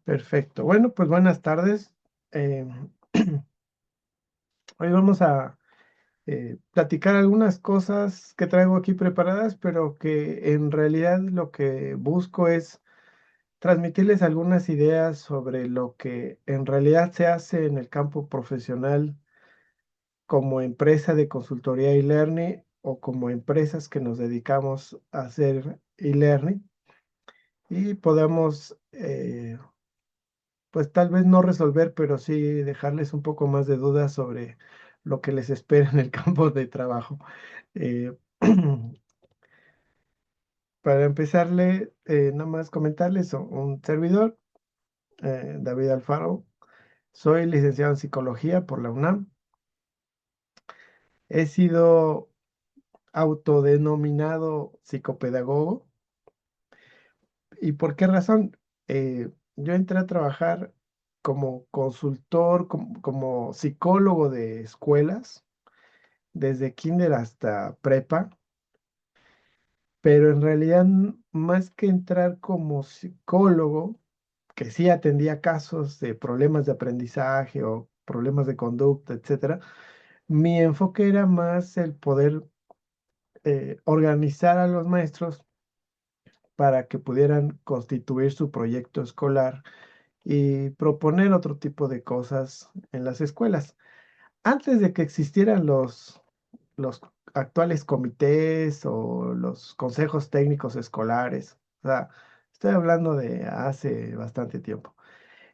Perfecto. Bueno, pues buenas tardes. Eh, Hoy vamos a platicar algunas cosas que traigo aquí preparadas, pero que en realidad lo que busco es transmitirles algunas ideas sobre lo que en realidad se hace en el campo profesional como empresa de consultoría e-learning o como empresas que nos dedicamos a hacer e-learning y podamos pues tal vez no resolver, pero sí dejarles un poco más de dudas sobre lo que les espera en el campo de trabajo. Eh, para empezarle, nada más comentarles, un servidor, David Alfaro, soy licenciado en psicología por la UNAM. He sido autodenominado psicopedagogo. ¿Y por qué razón? Yo entré a trabajar como consultor, como psicólogo de escuelas desde kinder hasta prepa, pero en realidad más que entrar como psicólogo, que sí atendía casos de problemas de aprendizaje o problemas de conducta, etcétera, mi enfoque era más el poder organizar a los maestros para que pudieran constituir su proyecto escolar y proponer otro tipo de cosas en las escuelas. Antes de que existieran los actuales comités o los consejos técnicos escolares. O sea, estoy hablando de hace bastante tiempo.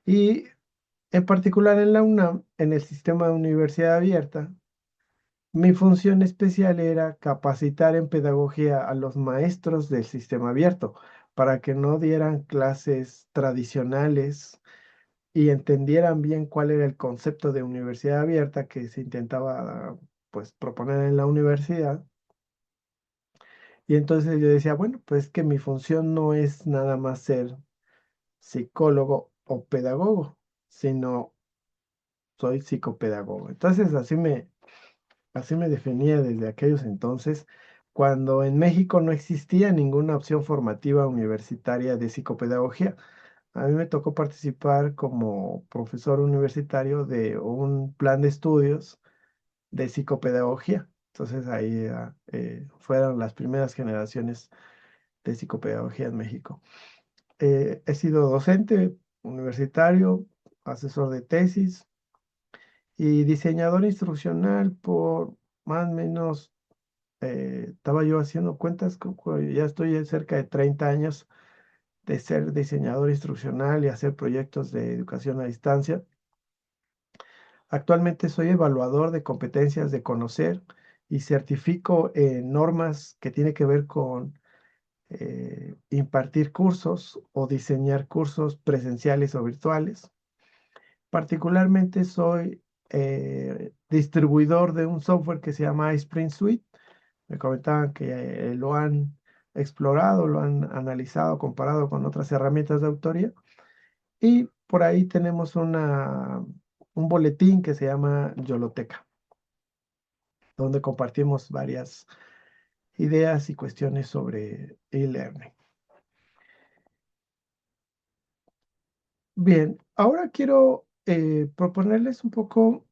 Y en particular en la UNAM, en el sistema de universidad abierta, mi función especial era capacitar en pedagogía a los maestros del sistema abierto para que no dieran clases tradicionales y entendieran bien cuál era el concepto de universidad abierta que se intentaba pues proponer en la universidad. Y entonces yo decía, bueno, pues que mi función no es nada más ser psicólogo o pedagogo, sino soy psicopedagogo. Entonces así me definía desde aquellos entonces, cuando en México no existía ninguna opción formativa universitaria de psicopedagogía. A mí me tocó participar como profesor universitario de un plan de estudios de psicopedagogía. Entonces ahí fueron las primeras generaciones de psicopedagogía en México. He sido docente universitario, asesor de tesis y diseñador instruccional por más o menos, estaba yo haciendo cuentas, ya estoy cerca de 30 años de ser diseñador instruccional y hacer proyectos de educación a distancia. Actualmente soy evaluador de competencias de conocer y certifico en normas que tiene que ver con impartir cursos o diseñar cursos presenciales o virtuales. Particularmente soy distribuidor de un software que se llama iSpring Suite. Me comentaban que lo han explorado, lo han analizado, comparado con otras herramientas de autoría. Y por ahí tenemos un boletín que se llama Yoloteca, donde compartimos varias ideas y cuestiones sobre e-learning. Bien, ahora quiero proponerles un poco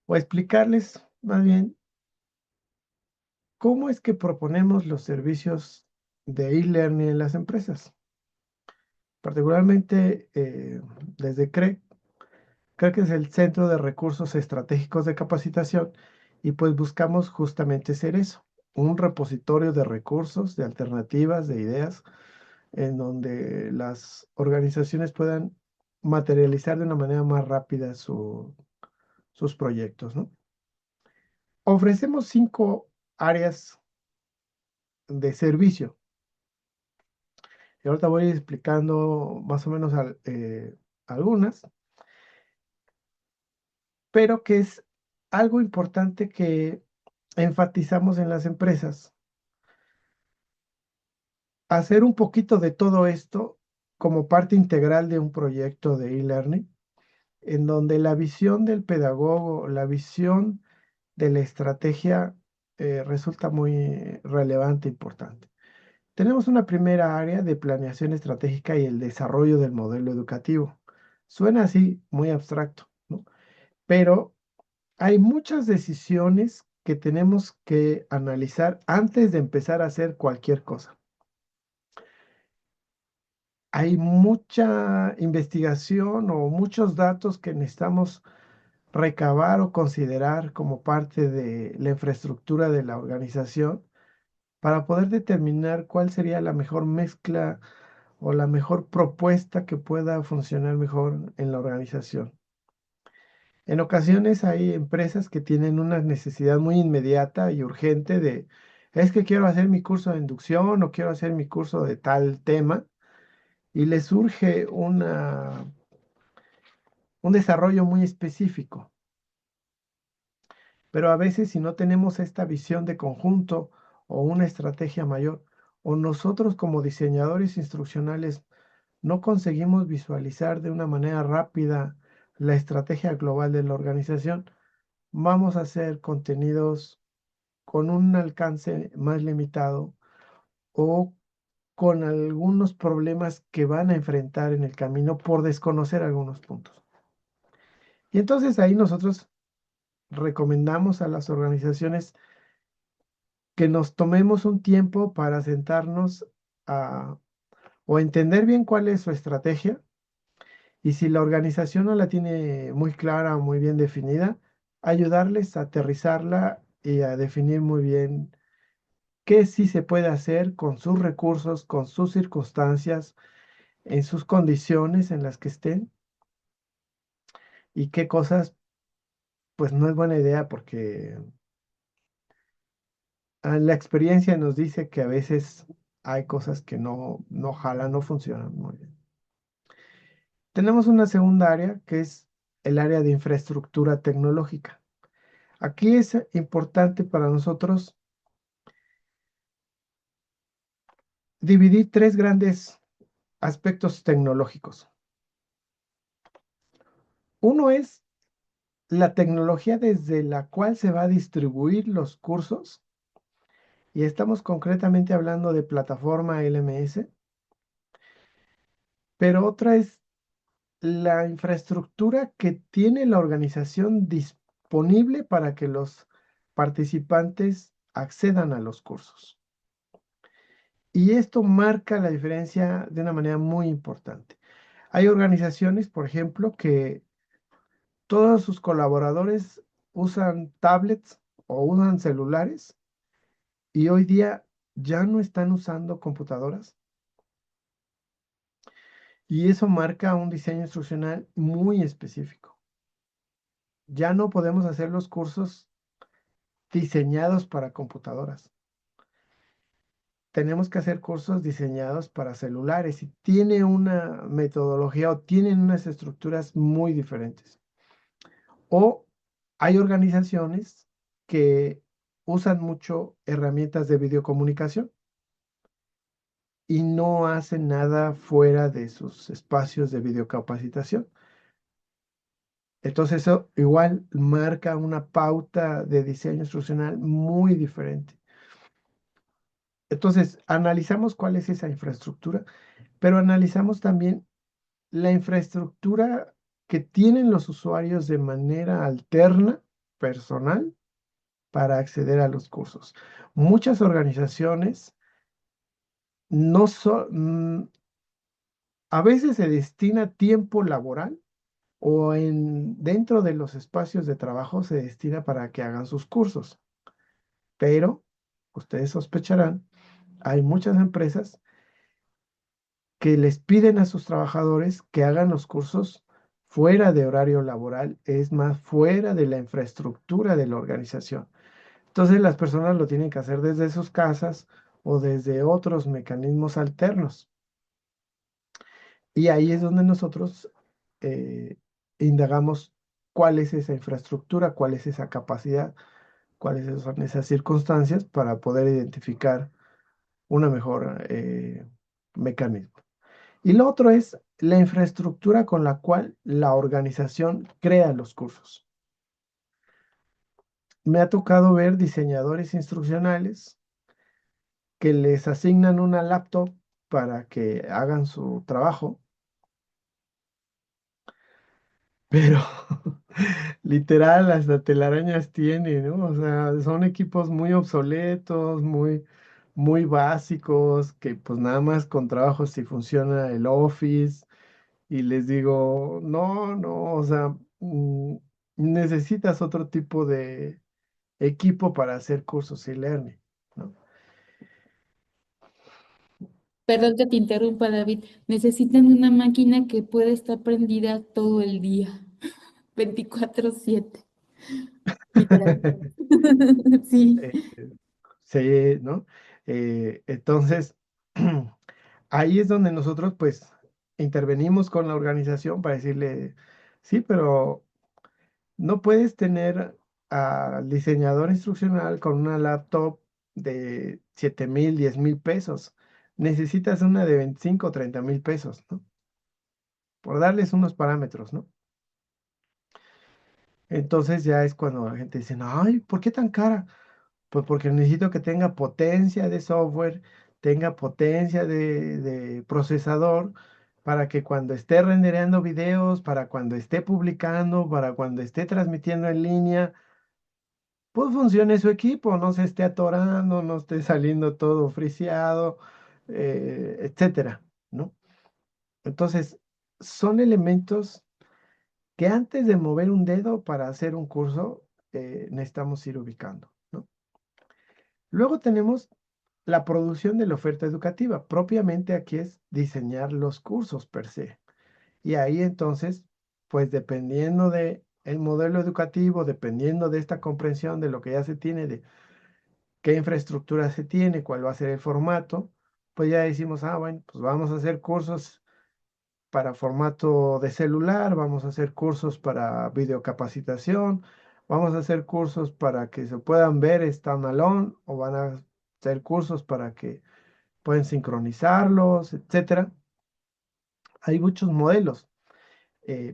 o explicarles más bien cómo es que proponemos los servicios de e-learning en las empresas. Particularmente desde CREC, creo que es el Centro de Recursos Estratégicos de Capacitación, y pues buscamos justamente ser eso, un repositorio de recursos, de alternativas, de ideas, en donde las organizaciones puedan materializar de una manera más rápida sus proyectos, ¿no? Ofrecemos 5 áreas de servicio. Y ahorita voy explicando más o menos algunas, pero que es algo importante que enfatizamos en las empresas. Hacer un poquito de todo esto como parte integral de un proyecto de e-learning, en donde la visión del pedagogo, la visión de la estrategia resulta muy relevante e importante. Tenemos una primera área de planeación estratégica y el desarrollo del modelo educativo. Suena así, muy abstracto, ¿no? Pero hay muchas decisiones que tenemos que analizar antes de empezar a hacer cualquier cosa. Hay mucha investigación o muchos datos que necesitamos recabar o considerar como parte de la infraestructura de la organización para poder determinar cuál sería la mejor mezcla o la mejor propuesta que pueda funcionar mejor en la organización. En ocasiones hay empresas que tienen una necesidad muy inmediata y urgente de, es que quiero hacer mi curso de inducción o quiero hacer mi curso de tal tema y les surge un desarrollo muy específico. Pero a veces si no tenemos esta visión de conjunto o una estrategia mayor, o nosotros como diseñadores instruccionales no conseguimos visualizar de una manera rápida la estrategia global de la organización, vamos a hacer contenidos con un alcance más limitado o con algunos problemas que van a enfrentar en el camino por desconocer algunos puntos. Y entonces ahí nosotros recomendamos a las organizaciones que nos tomemos un tiempo para sentarnos a, o entender bien cuál es su estrategia y si la organización no la tiene muy clara o muy bien definida, ayudarles a aterrizarla y a definir muy bien qué sí se puede hacer con sus recursos, con sus circunstancias, en sus condiciones en las que estén y qué cosas pues no es buena idea porque la experiencia nos dice que a veces hay cosas que no jalan, no funcionan muy bien. Tenemos una segunda área que es el área de infraestructura tecnológica. Aquí es importante para nosotros dividir tres grandes aspectos tecnológicos. Uno es la tecnología desde la cual se va a distribuir los cursos y estamos concretamente hablando de plataforma LMS, pero otra es la infraestructura que tiene la organización disponible para que los participantes accedan a los cursos. Y esto marca la diferencia de una manera muy importante. Hay organizaciones, por ejemplo, que todos sus colaboradores usan tablets o usan celulares y hoy día ya no están usando computadoras. Y eso marca un diseño instruccional muy específico. Ya no podemos hacer los cursos diseñados para computadoras. Tenemos que hacer cursos diseñados para celulares y tiene una metodología o tienen unas estructuras muy diferentes. O hay organizaciones que usan mucho herramientas de videocomunicación y no hacen nada fuera de sus espacios de videocapacitación. Entonces eso igual marca una pauta de diseño instruccional muy diferente. Entonces analizamos cuál es esa infraestructura, pero analizamos también la infraestructura que tienen los usuarios de manera alterna, personal, para acceder a los cursos. Muchas organizaciones no son, a veces se destina tiempo laboral o dentro de los espacios de trabajo se destina para que hagan sus cursos. Pero ustedes sospecharán, hay muchas empresas que les piden a sus trabajadores que hagan los cursos fuera de horario laboral, es más, fuera de la infraestructura de la organización. Entonces las personas lo tienen que hacer desde sus casas o desde otros mecanismos alternos. Y ahí es donde nosotros eh, indagamos cuál es esa infraestructura, cuál es esa capacidad, cuáles son esas circunstancias para poder identificar una mejor mecanismo. Y lo otro es la infraestructura con la cual la organización crea los cursos. Me ha tocado ver diseñadores instruccionales que les asignan una laptop para que hagan su trabajo, pero literal hasta telarañas tiene, ¿no? O sea, son equipos muy obsoletos, muy básicos, que pues nada más con trabajo si funciona el Office. Y les digo, no, no, o sea, necesitas otro tipo de equipo para hacer cursos y learning, ¿no? Perdón que te interrumpa, David. Necesitan una máquina que pueda estar prendida todo el día, 24/7, literal. Sí. Eh, sí, ¿no? Entonces, ahí es donde nosotros pues intervenimos con la organización para decirle, sí, pero no puedes tener al diseñador instruccional con una laptop de 7,000, 10,000 pesos. Necesitas una de 25 o 30,000 pesos, ¿no? Por darles unos parámetros, ¿no? Entonces ya es cuando la gente dice, ay, ¿por qué tan cara? Pues porque necesito que tenga potencia de software, tenga potencia de procesador, para que cuando esté rendereando videos, para cuando esté publicando, para cuando esté transmitiendo en línea, pues funcione su equipo, no se esté atorando, no esté saliendo todo friseado, etcétera, ¿no? Entonces, son elementos que antes de mover un dedo para hacer un curso, necesitamos ir ubicando, ¿no? Luego tenemos la producción de la oferta educativa. Propiamente aquí es diseñar los cursos per se. Y ahí entonces, pues dependiendo de el modelo educativo, dependiendo de esta comprensión de lo que ya se tiene, de qué infraestructura se tiene, cuál va a ser el formato, pues ya decimos, bueno, pues vamos a hacer cursos para formato de celular, vamos a hacer cursos para videocapacitación, vamos a hacer cursos para que se puedan ver standalone o van a hacer cursos para que pueden sincronizarlos, etcétera. Hay muchos modelos.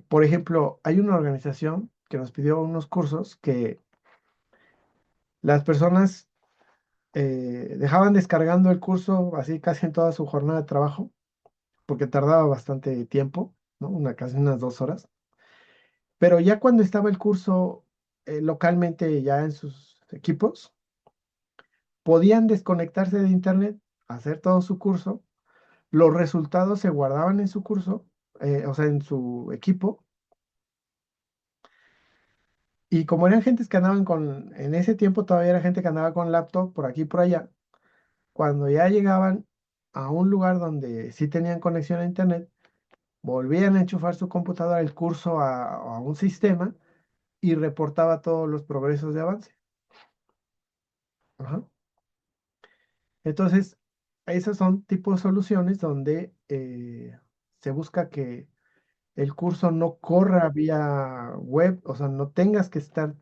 Por ejemplo, hay una organización que nos pidió unos cursos que las personas dejaban descargando el curso así casi en toda su jornada de trabajo, porque tardaba bastante tiempo, ¿no? Casi unas 2 horas. Pero ya cuando estaba el curso localmente ya en sus equipos, podían desconectarse de internet, hacer todo su curso, los resultados se guardaban en su curso, o sea, en su equipo, y como eran gentes que andaban en ese tiempo todavía era gente que andaba con laptop por aquí y por allá, cuando ya llegaban a un lugar donde sí tenían conexión a internet, volvían a enchufar su computadora, el curso a un sistema y reportaba todos los progresos de avance. Ajá. Entonces, esas son tipos de soluciones donde se busca que el curso no corra vía web, o sea, no tengas que estar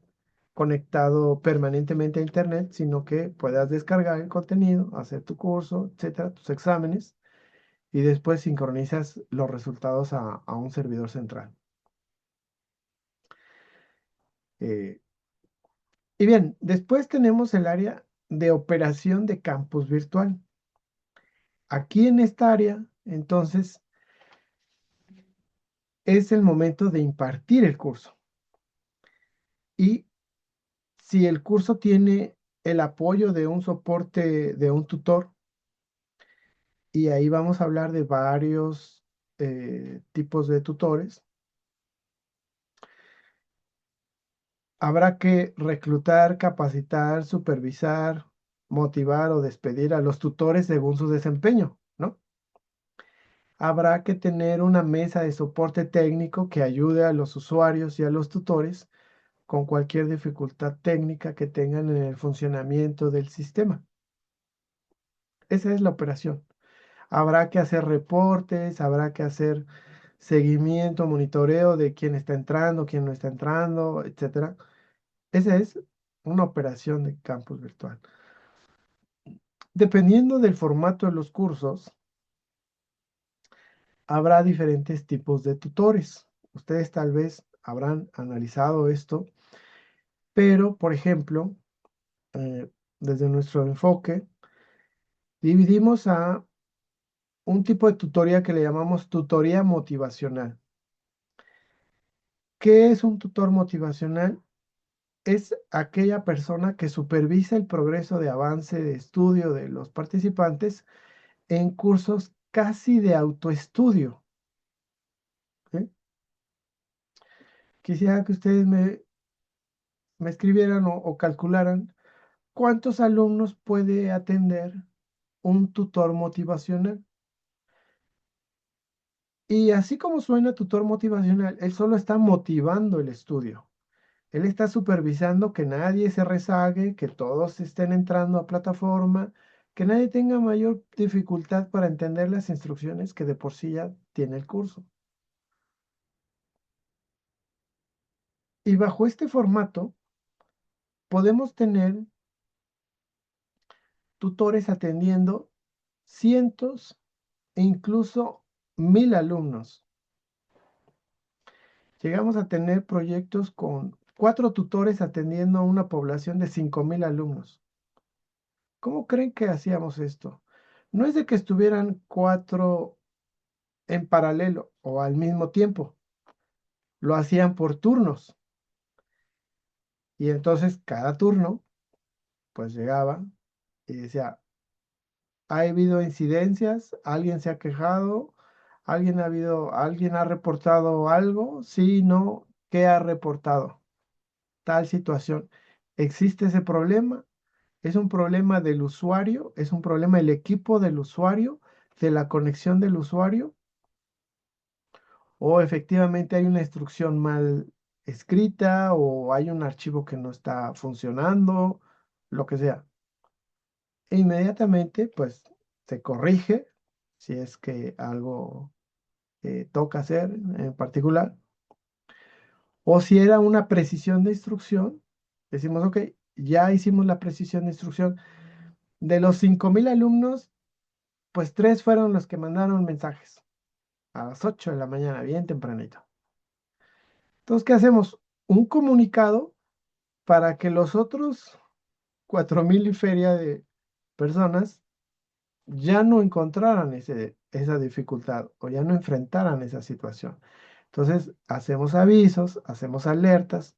conectado permanentemente a internet, sino que puedas descargar el contenido, hacer tu curso, etcétera, tus exámenes, y después sincronizas los resultados a un servidor central. Eh, y bien, después tenemos el área de operación de campus virtual. Aquí en esta área, entonces, es el momento de impartir el curso. Y si el curso tiene el apoyo de un soporte de un tutor, y ahí vamos a hablar de varios tipos de tutores, habrá que reclutar, capacitar, supervisar, motivar o despedir a los tutores según su desempeño, ¿no? Habrá que tener una mesa de soporte técnico que ayude a los usuarios y a los tutores con cualquier dificultad técnica que tengan en el funcionamiento del sistema. Esa es la operación. Habrá que hacer reportes, habrá que hacer seguimiento, monitoreo de quién está entrando, quién no está entrando, etcétera. Esa es una operación de campus virtual. Dependiendo del formato de los cursos, habrá diferentes tipos de tutores. Ustedes tal vez habrán analizado esto, pero, por ejemplo, eh, desde nuestro enfoque, Dividimos a un tipo de tutoría que le llamamos tutoría motivacional. ¿Qué es un tutor motivacional? Es aquella persona que supervisa el progreso de avance de estudio de los participantes en cursos casi de autoestudio. ¿Sí? Quisiera que ustedes me escribieran o calcularan cuántos alumnos puede atender un tutor motivacional. Y así como suena tutor motivacional, él solo está motivando el estudio. Él está supervisando que nadie se rezague, que todos estén entrando a plataforma, que nadie tenga mayor dificultad para entender las instrucciones que de por sí ya tiene el curso. Y bajo este formato podemos tener tutores atendiendo cientos e incluso 1000 alumnos. Llegamos a tener proyectos con 4 tutores atendiendo a una población de 5000 alumnos. ¿Cómo creen que hacíamos esto? No es de que estuvieran 4 en paralelo o al mismo tiempo, lo hacían por turnos. Y entonces cada turno, pues llegaba y decía, ¿ha habido incidencias? ¿Alguien se ha quejado? ¿Alguien ha reportado algo? Sí, no, ¿qué ha reportado? Tal situación. ¿Existe ese problema? ¿Es un problema del usuario? ¿Es un problema del equipo del usuario? ¿De la conexión del usuario? ¿O efectivamente hay una instrucción mal escrita o hay un archivo que no está funcionando? Lo que sea. E inmediatamente, pues, se corrige si es que algo toca hacer en particular. O si era una precisión de instrucción, decimos, ok, ya hicimos la precisión de instrucción. De los 5000 alumnos, pues 3 fueron los que mandaron mensajes a las 8 de la mañana, bien tempranito. Entonces, ¿qué hacemos? Un comunicado para que los otros 4000 y feria de personas ya no encontraran esa dificultad o ya no enfrentaran esa situación. Entonces, hacemos avisos, hacemos alertas,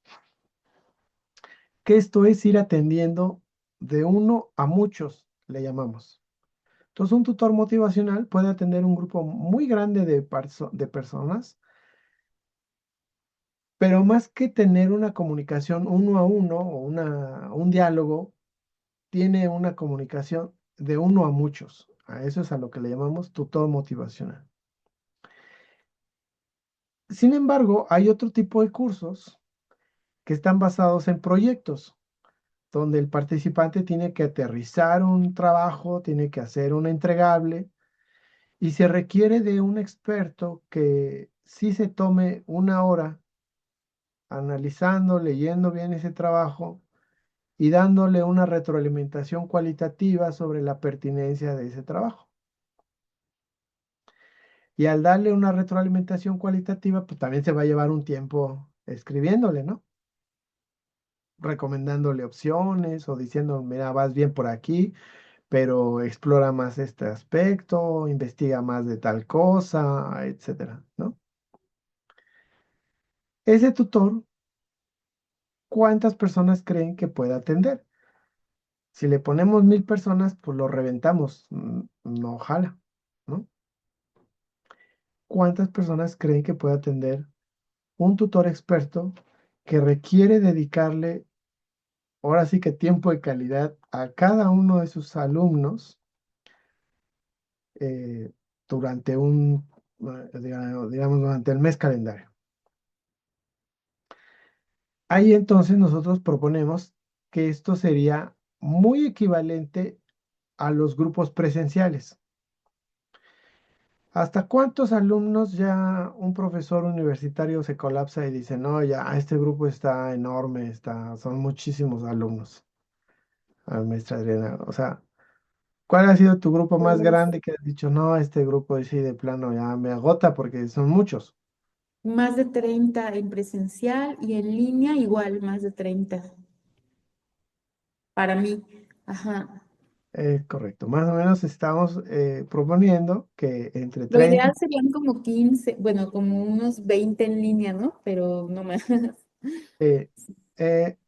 que esto es ir atendiendo de uno a muchos, le llamamos. Entonces, un tutor motivacional puede atender un grupo muy grande de personas, pero más que tener una comunicación uno a uno o un diálogo, tiene una comunicación de uno a muchos. A eso es a lo que le llamamos tutor motivacional. Sin embargo, hay otro tipo de cursos que están basados en proyectos, donde el participante tiene que aterrizar un trabajo, tiene que hacer un entregable y se requiere de un experto que sí se tome una hora analizando, leyendo bien ese trabajo y dándole una retroalimentación cualitativa sobre la pertinencia de ese trabajo. Y al darle una retroalimentación cualitativa, pues también se va a llevar un tiempo escribiéndole, ¿no? Recomendándole opciones o diciendo, mira, vas bien por aquí, pero explora más este aspecto, investiga más de tal cosa, etcétera, ¿no? Ese tutor, ¿cuántas personas creen que puede atender? Si le ponemos 1000 personas, pues lo reventamos, no jala, ¿no? ¿Cuántas personas creen que puede atender un tutor experto que requiere dedicarle, ahora sí que tiempo de calidad a cada uno de sus alumnos eh, durante digamos, durante el mes calendario? Ahí entonces nosotros proponemos que esto sería muy equivalente a los grupos presenciales. ¿Hasta cuántos alumnos ya un profesor universitario se colapsa y dice, no, ya este grupo está enorme, son muchísimos alumnos? Maestra Adriana, o sea, ¿cuál ha sido tu grupo más Pues, grande que has dicho, no, este grupo sí de plano ya me agota porque son muchos? más de 30 en presencial y en línea igual, más de 30 para mí. Ajá. Correcto. Más o menos estamos proponiendo que entre Lo 30. ideal serían como 15, bueno, como unos 20 en línea, ¿no? Pero no más.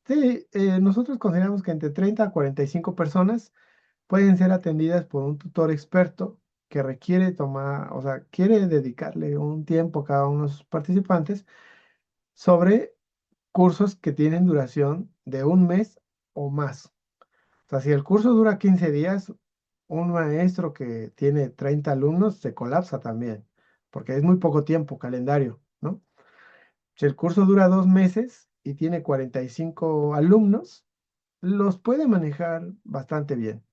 Sí, nosotros consideramos que entre 30 a 45 personas pueden ser atendidas por un tutor experto que requiere tomar, o sea, quiere dedicarle un tiempo a cada uno de sus participantes sobre cursos que tienen duración de un mes o más. O sea, si el curso dura 15 días, un maestro que tiene 30 alumnos se colapsa también, porque es muy poco tiempo calendario, ¿no? Si el curso dura 2 meses y tiene 45 alumnos, los puede manejar bastante bien.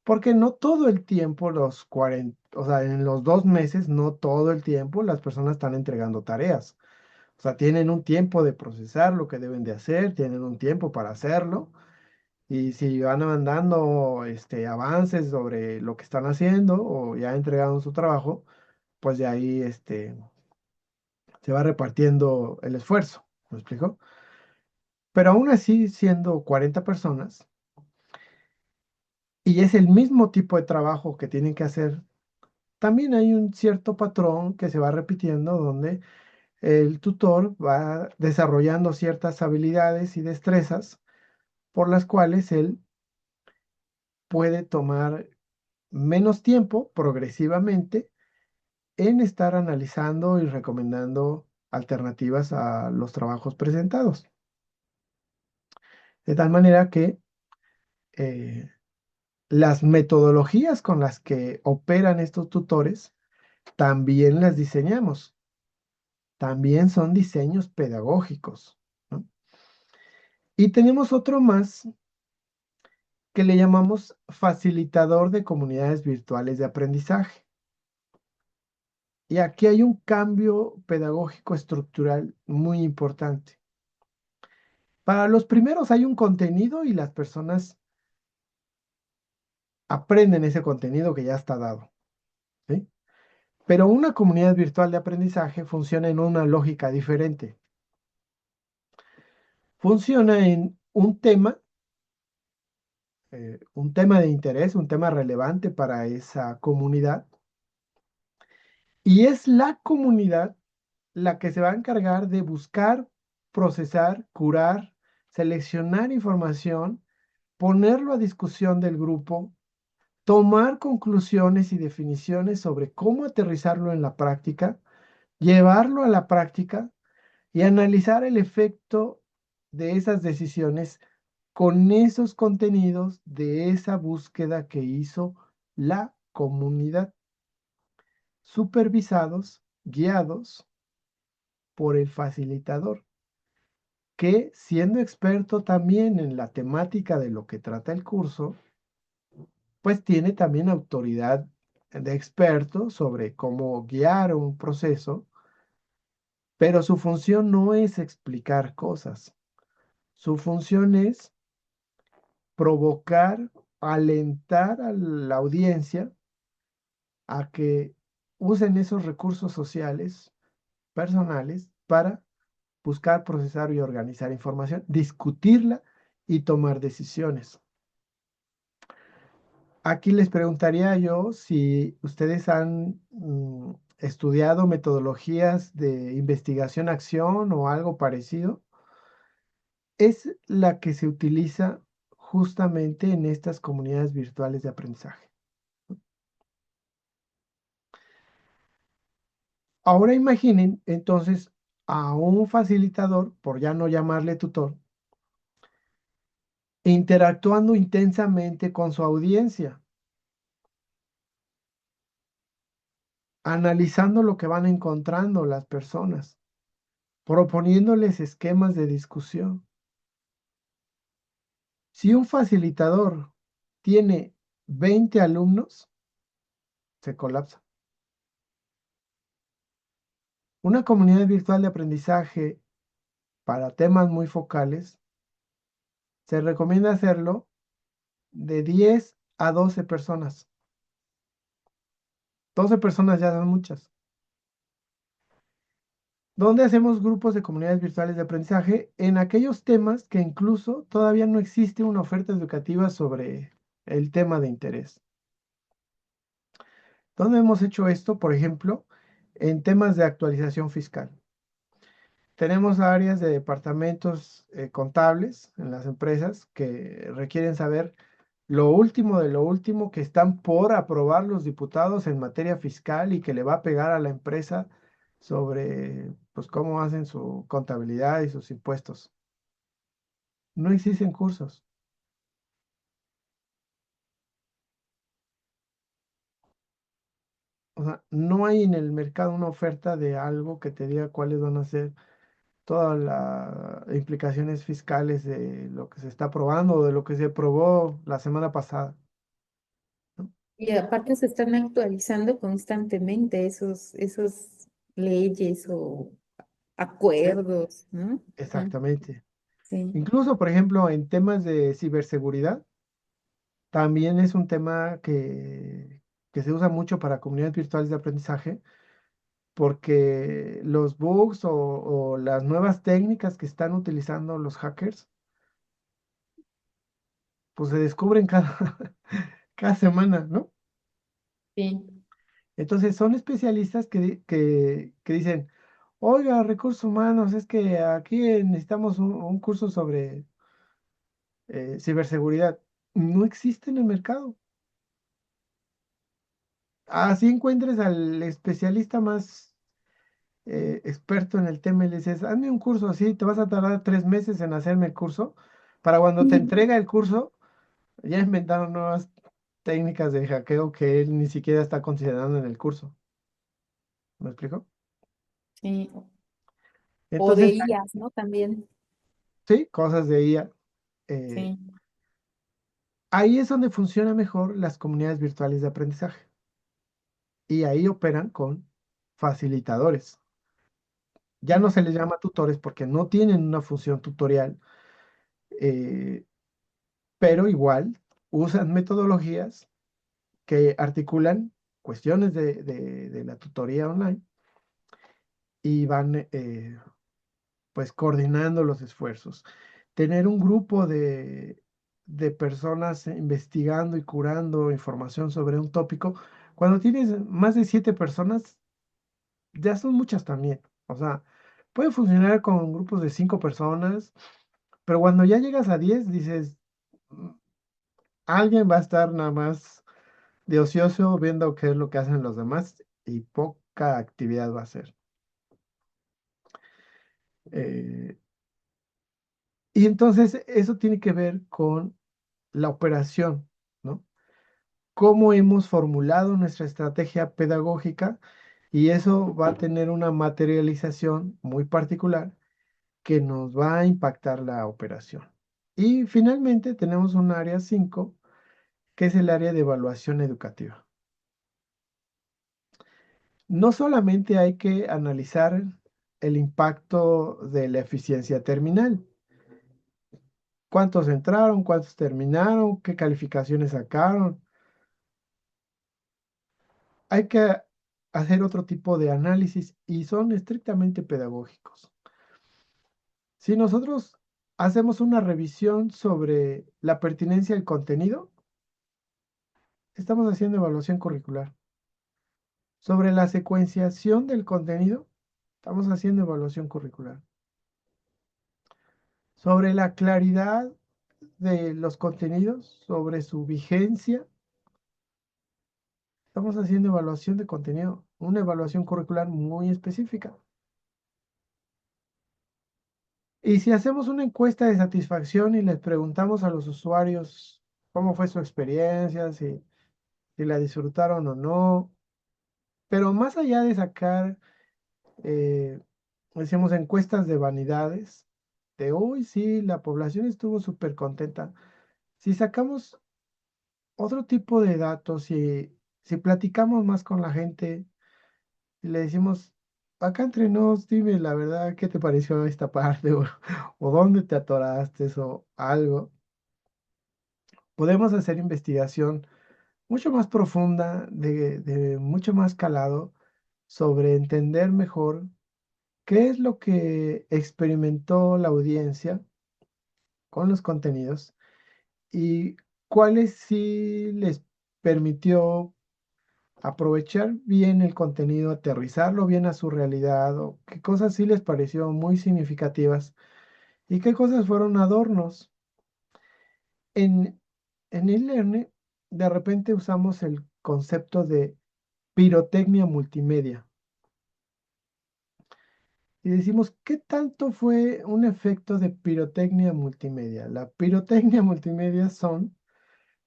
Porque no todo el tiempo, los 40, o sea, en los 2 meses, no todo el tiempo las personas están entregando tareas. O sea, tienen un tiempo de procesar lo que deben de hacer, tienen un tiempo para hacerlo. Y si van mandando avances sobre lo que están haciendo o ya entregaron su trabajo, pues de ahí se va repartiendo el esfuerzo. ¿Me explico? Pero aún así, siendo 40 personas, y es el mismo tipo de trabajo que tienen que hacer, también hay un cierto patrón que se va repitiendo donde el tutor va desarrollando ciertas habilidades y destrezas por las cuales él puede tomar menos tiempo progresivamente en estar analizando y recomendando alternativas a los trabajos presentados. De tal manera que eh, las metodologías con las que operan estos tutores también las diseñamos. También son diseños pedagógicos, ¿no? Y tenemos otro más que le llamamos facilitador de comunidades virtuales de aprendizaje. Y aquí hay un cambio pedagógico estructural muy importante. Para los primeros hay un contenido y las personas aprenden ese contenido que ya está dado, ¿sí? Pero una comunidad virtual de aprendizaje funciona en una lógica diferente. Funciona en un tema de interés, un tema relevante para esa comunidad, y es la comunidad la que se va a encargar de buscar, procesar, curar, seleccionar información, ponerlo a discusión del grupo, tomar conclusiones y definiciones sobre cómo aterrizarlo en la práctica, llevarlo a la práctica y analizar el efecto de esas decisiones con esos contenidos de esa búsqueda que hizo la comunidad, supervisados, guiados por el facilitador, que siendo experto también en la temática de lo que trata el curso, pues tiene también autoridad de experto sobre cómo guiar un proceso, pero su función no es explicar cosas, su función es provocar, alentar a la audiencia a que usen esos recursos sociales, personales, para buscar, procesar y organizar información, discutirla y tomar decisiones. Aquí les preguntaría yo si ustedes han estudiado metodologías de investigación-acción o algo parecido. Es la que se utiliza justamente en estas comunidades virtuales de aprendizaje. Ahora imaginen entonces a un facilitador, por ya no llamarle tutor, interactuando intensamente con su audiencia, analizando lo que van encontrando las personas, proponiéndoles esquemas de discusión. Si un facilitador tiene 20 alumnos, se colapsa. Una comunidad virtual de aprendizaje para temas muy focales, se recomienda hacerlo de 10 a 12 personas. 12 personas ya son muchas. ¿Dónde hacemos grupos de comunidades virtuales de aprendizaje? En aquellos temas que incluso todavía no existe una oferta educativa sobre el tema de interés. ¿Dónde hemos hecho esto? Por ejemplo, en temas de actualización fiscal. Tenemos áreas de departamentos contables en las empresas que requieren saber lo último de lo último que están por aprobar los diputados en materia fiscal y que le va a pegar a la empresa sobre pues cómo hacen su contabilidad y sus impuestos. No existen cursos. O sea, no hay en el mercado una oferta de algo que te diga cuáles van a ser todas las implicaciones fiscales de lo que se está aprobando o de lo que se aprobó la semana pasada, ¿no? Y aparte se están actualizando constantemente esos leyes o E- acuerdos, ¿no? Ajá, Exactamente. sí. Incluso, por ejemplo, en temas de ciberseguridad, también es un tema que se usa mucho para comunidades virtuales de aprendizaje, porque los bugs o las nuevas técnicas que están utilizando los hackers, pues se descubren cada, cada semana, ¿no? Sí. Entonces son especialistas que dicen, oiga, recursos humanos, es que aquí necesitamos un curso sobre ciberseguridad. No existe en el mercado. Así encuentres al especialista más experto en el tema y le dices, hazme un curso así, te vas a tardar 3 meses en hacerme el curso. Para cuando te entrega el curso, ya inventaron nuevas técnicas de hackeo que él ni siquiera está considerando en el curso. ¿Me explico? Sí. O de Entonces, IAs, ¿no? También. sí, cosas de IA. eh, Sí. Ahí es donde funcionan mejor las comunidades virtuales de aprendizaje. Y ahí operan con facilitadores. Ya no Sí. se les llama tutores porque no tienen una función tutorial, eh, pero igual usan metodologías que articulan cuestiones de la tutoría online y van pues coordinando los esfuerzos. Tener un grupo de personas investigando y curando información sobre un tópico, cuando tienes más de 7 personas, ya son muchas también. O sea, puede funcionar con grupos de 5 personas, pero cuando ya llegas a 10, dices, "Mm, alguien va a estar nada más de ocioso viendo qué es lo que hacen los demás y poca actividad va a ser. Eh, y entonces eso tiene que ver con la operación, ¿no? Cómo hemos formulado nuestra estrategia pedagógica y eso va a tener una materialización muy particular que nos va a impactar la operación. Y finalmente tenemos un área 5 que es el área de evaluación educativa. No solamente hay que analizar el impacto de la eficiencia terminal, cuántos entraron, cuántos terminaron, qué calificaciones sacaron. Hay que hacer otro tipo de análisis y son estrictamente pedagógicos. Si nosotros hacemos una revisión sobre la pertinencia del contenido, estamos haciendo evaluación curricular. Sobre la secuenciación del contenido, estamos haciendo evaluación curricular. Sobre la claridad de los contenidos, sobre su vigencia, estamos haciendo evaluación de contenido, una evaluación curricular muy específica. Y si hacemos una encuesta de satisfacción y les preguntamos a los usuarios cómo fue su experiencia, si la disfrutaron o no, pero más allá de sacar, eh, decimos, encuestas de vanidades, de hoy sí, la población estuvo súper contenta. Si sacamos otro tipo de datos y si platicamos más con la gente y le decimos, acá entre nos, dime la verdad, ¿qué te pareció esta parte? O dónde te atoraste o algo. Podemos hacer investigación mucho más profunda, de mucho más calado, sobre entender mejor qué es lo que experimentó la audiencia con los contenidos y cuáles sí les permitió aprovechar bien el contenido, aterrizarlo bien a su realidad, o qué cosas sí les pareció muy significativas y qué cosas fueron adornos. En, en e-learning, de repente usamos el concepto de pirotecnia multimedia y decimos, ¿qué tanto fue un efecto de pirotecnia multimedia? La pirotecnia multimedia son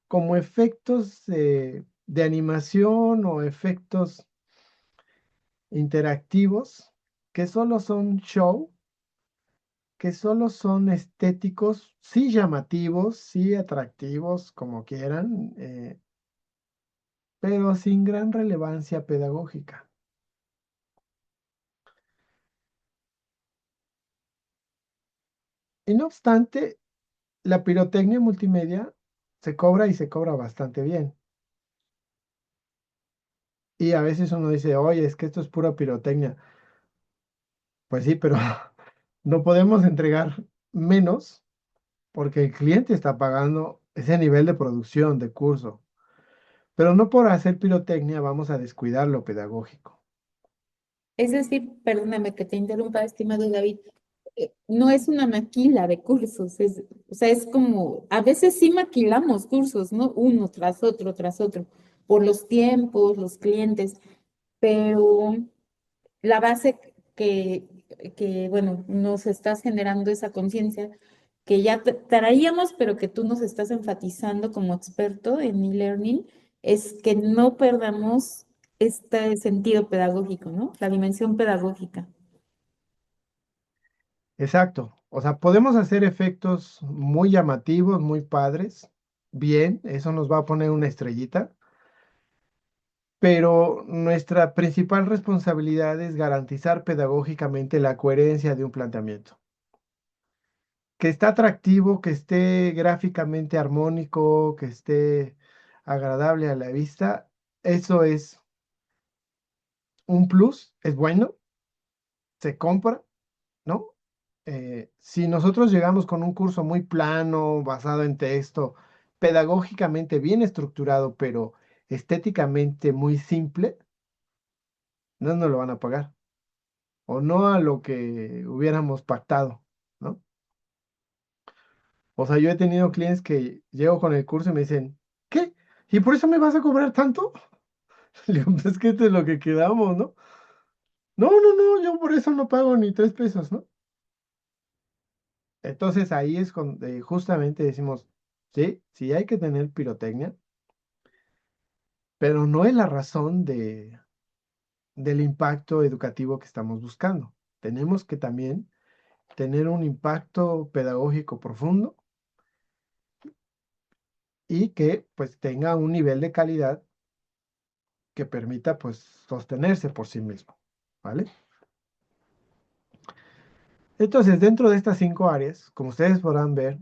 como efectos de animación o efectos interactivos que solo son show, que solo son estéticos, sí llamativos, sí atractivos, como quieran, pero sin gran relevancia pedagógica. Y no obstante, la pirotecnia multimedia se cobra y se cobra bastante bien. Y a veces uno dice, oye, es que esto es pura pirotecnia. Pues sí, pero no podemos entregar menos porque el cliente está pagando ese nivel de producción de curso. Pero no por hacer pirotecnia vamos a descuidar lo pedagógico. Es decir, perdóname que te interrumpa, estimado David, no es una maquila de cursos, o sea, es como, a veces sí maquilamos cursos, ¿no? Uno tras otro, por los tiempos, los clientes, pero la base bueno, nos estás generando esa conciencia que ya traíamos, pero que tú nos estás enfatizando como experto en e-learning, es que no perdamos este sentido pedagógico, ¿no? La dimensión pedagógica. Exacto. O sea, podemos hacer efectos muy llamativos, muy padres. Bien, eso nos va a poner una estrellita. Pero nuestra principal responsabilidad es garantizar pedagógicamente la coherencia de un planteamiento. Que está atractivo, que esté gráficamente armónico, que esté agradable a la vista, eso es un plus, es bueno, se compra, ¿no? Si nosotros llegamos con un curso muy plano, basado en texto, pedagógicamente bien estructurado, pero estéticamente muy simple, no nos lo van a pagar, o no a lo que hubiéramos pactado, ¿no? O sea, yo he tenido clientes que llego con el curso y me dicen, ¿qué? ¿Y por eso me vas a cobrar tanto? Le digo, pues es que esto es lo que quedamos, ¿no? No, no, no, yo por eso no pago ni 3 pesos, ¿no? Entonces ahí es cuando justamente decimos, sí, sí hay que tener pirotecnia, pero no es la razón del impacto educativo que estamos buscando. Tenemos que también tener un impacto pedagógico profundo y que pues tenga un nivel de calidad que permita pues sostenerse por sí mismo, ¿vale? Entonces, dentro de estas 5 áreas, como ustedes podrán ver,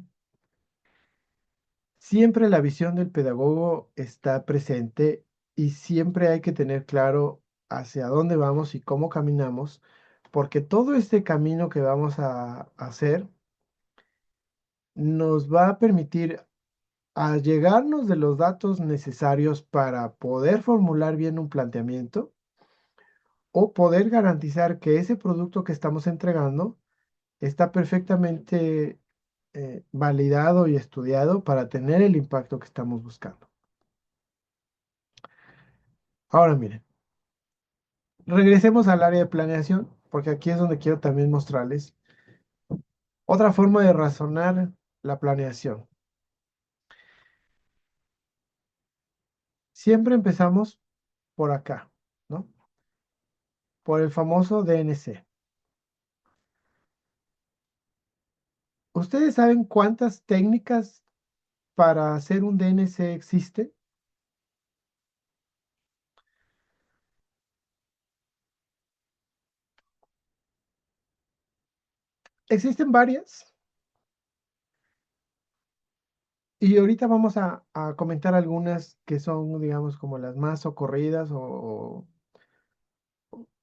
siempre la visión del pedagogo está presente y siempre hay que tener claro hacia dónde vamos y cómo caminamos, porque todo este camino que vamos a hacer nos va a permitir allegarnos de los datos necesarios para poder formular bien un planteamiento o poder garantizar que ese producto que estamos entregando está perfectamente validado y estudiado para tener el impacto que estamos buscando. Ahora miren, regresemos al área de planeación, porque aquí es donde quiero también mostrarles otra forma de razonar la planeación. Siempre empezamos por acá, ¿no? Por el famoso DNC. ¿Ustedes saben cuántas técnicas para hacer un DNC existe? Existen varias y ahorita vamos a comentar algunas que son, digamos, como las más socorridas o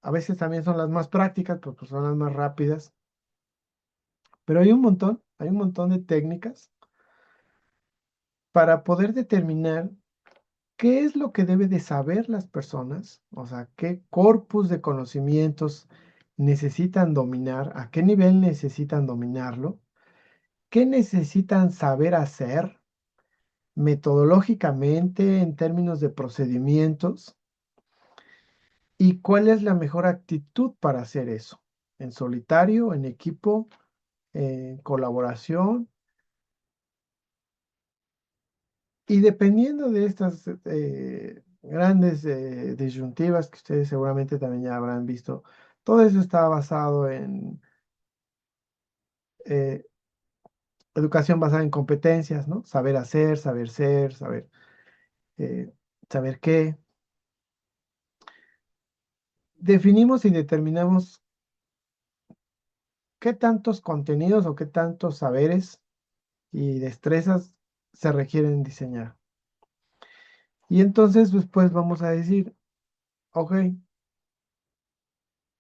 a veces también son las más prácticas, pues son las más rápidas. Pero hay un montón de técnicas para poder determinar qué es lo que debe de saber las personas, o sea, qué corpus de conocimientos necesitan dominar, a qué nivel necesitan dominarlo, qué necesitan saber hacer metodológicamente en términos de procedimientos y cuál es la mejor actitud para hacer eso, en solitario, en equipo, en colaboración. Y dependiendo de estas grandes disyuntivas que ustedes seguramente también ya habrán visto, todo eso está basado en eh, educación basada en competencias, ¿no? Saber hacer, saber ser, eh, saber qué. Definimos y determinamos qué tantos contenidos o qué tantos saberes y destrezas se requieren diseñar. Y entonces después vamos a decir, ok,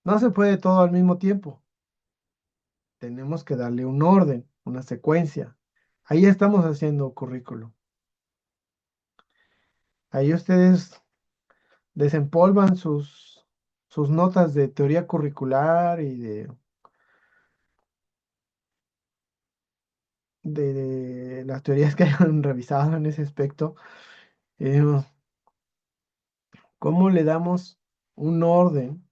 no se puede todo al mismo tiempo. Tenemos que darle un orden, una secuencia. Ahí estamos haciendo currículo. Ahí ustedes desempolvan sus notas de teoría curricular y de las teorías que hayan revisado en ese aspecto. Eh, ¿Cómo le damos un orden?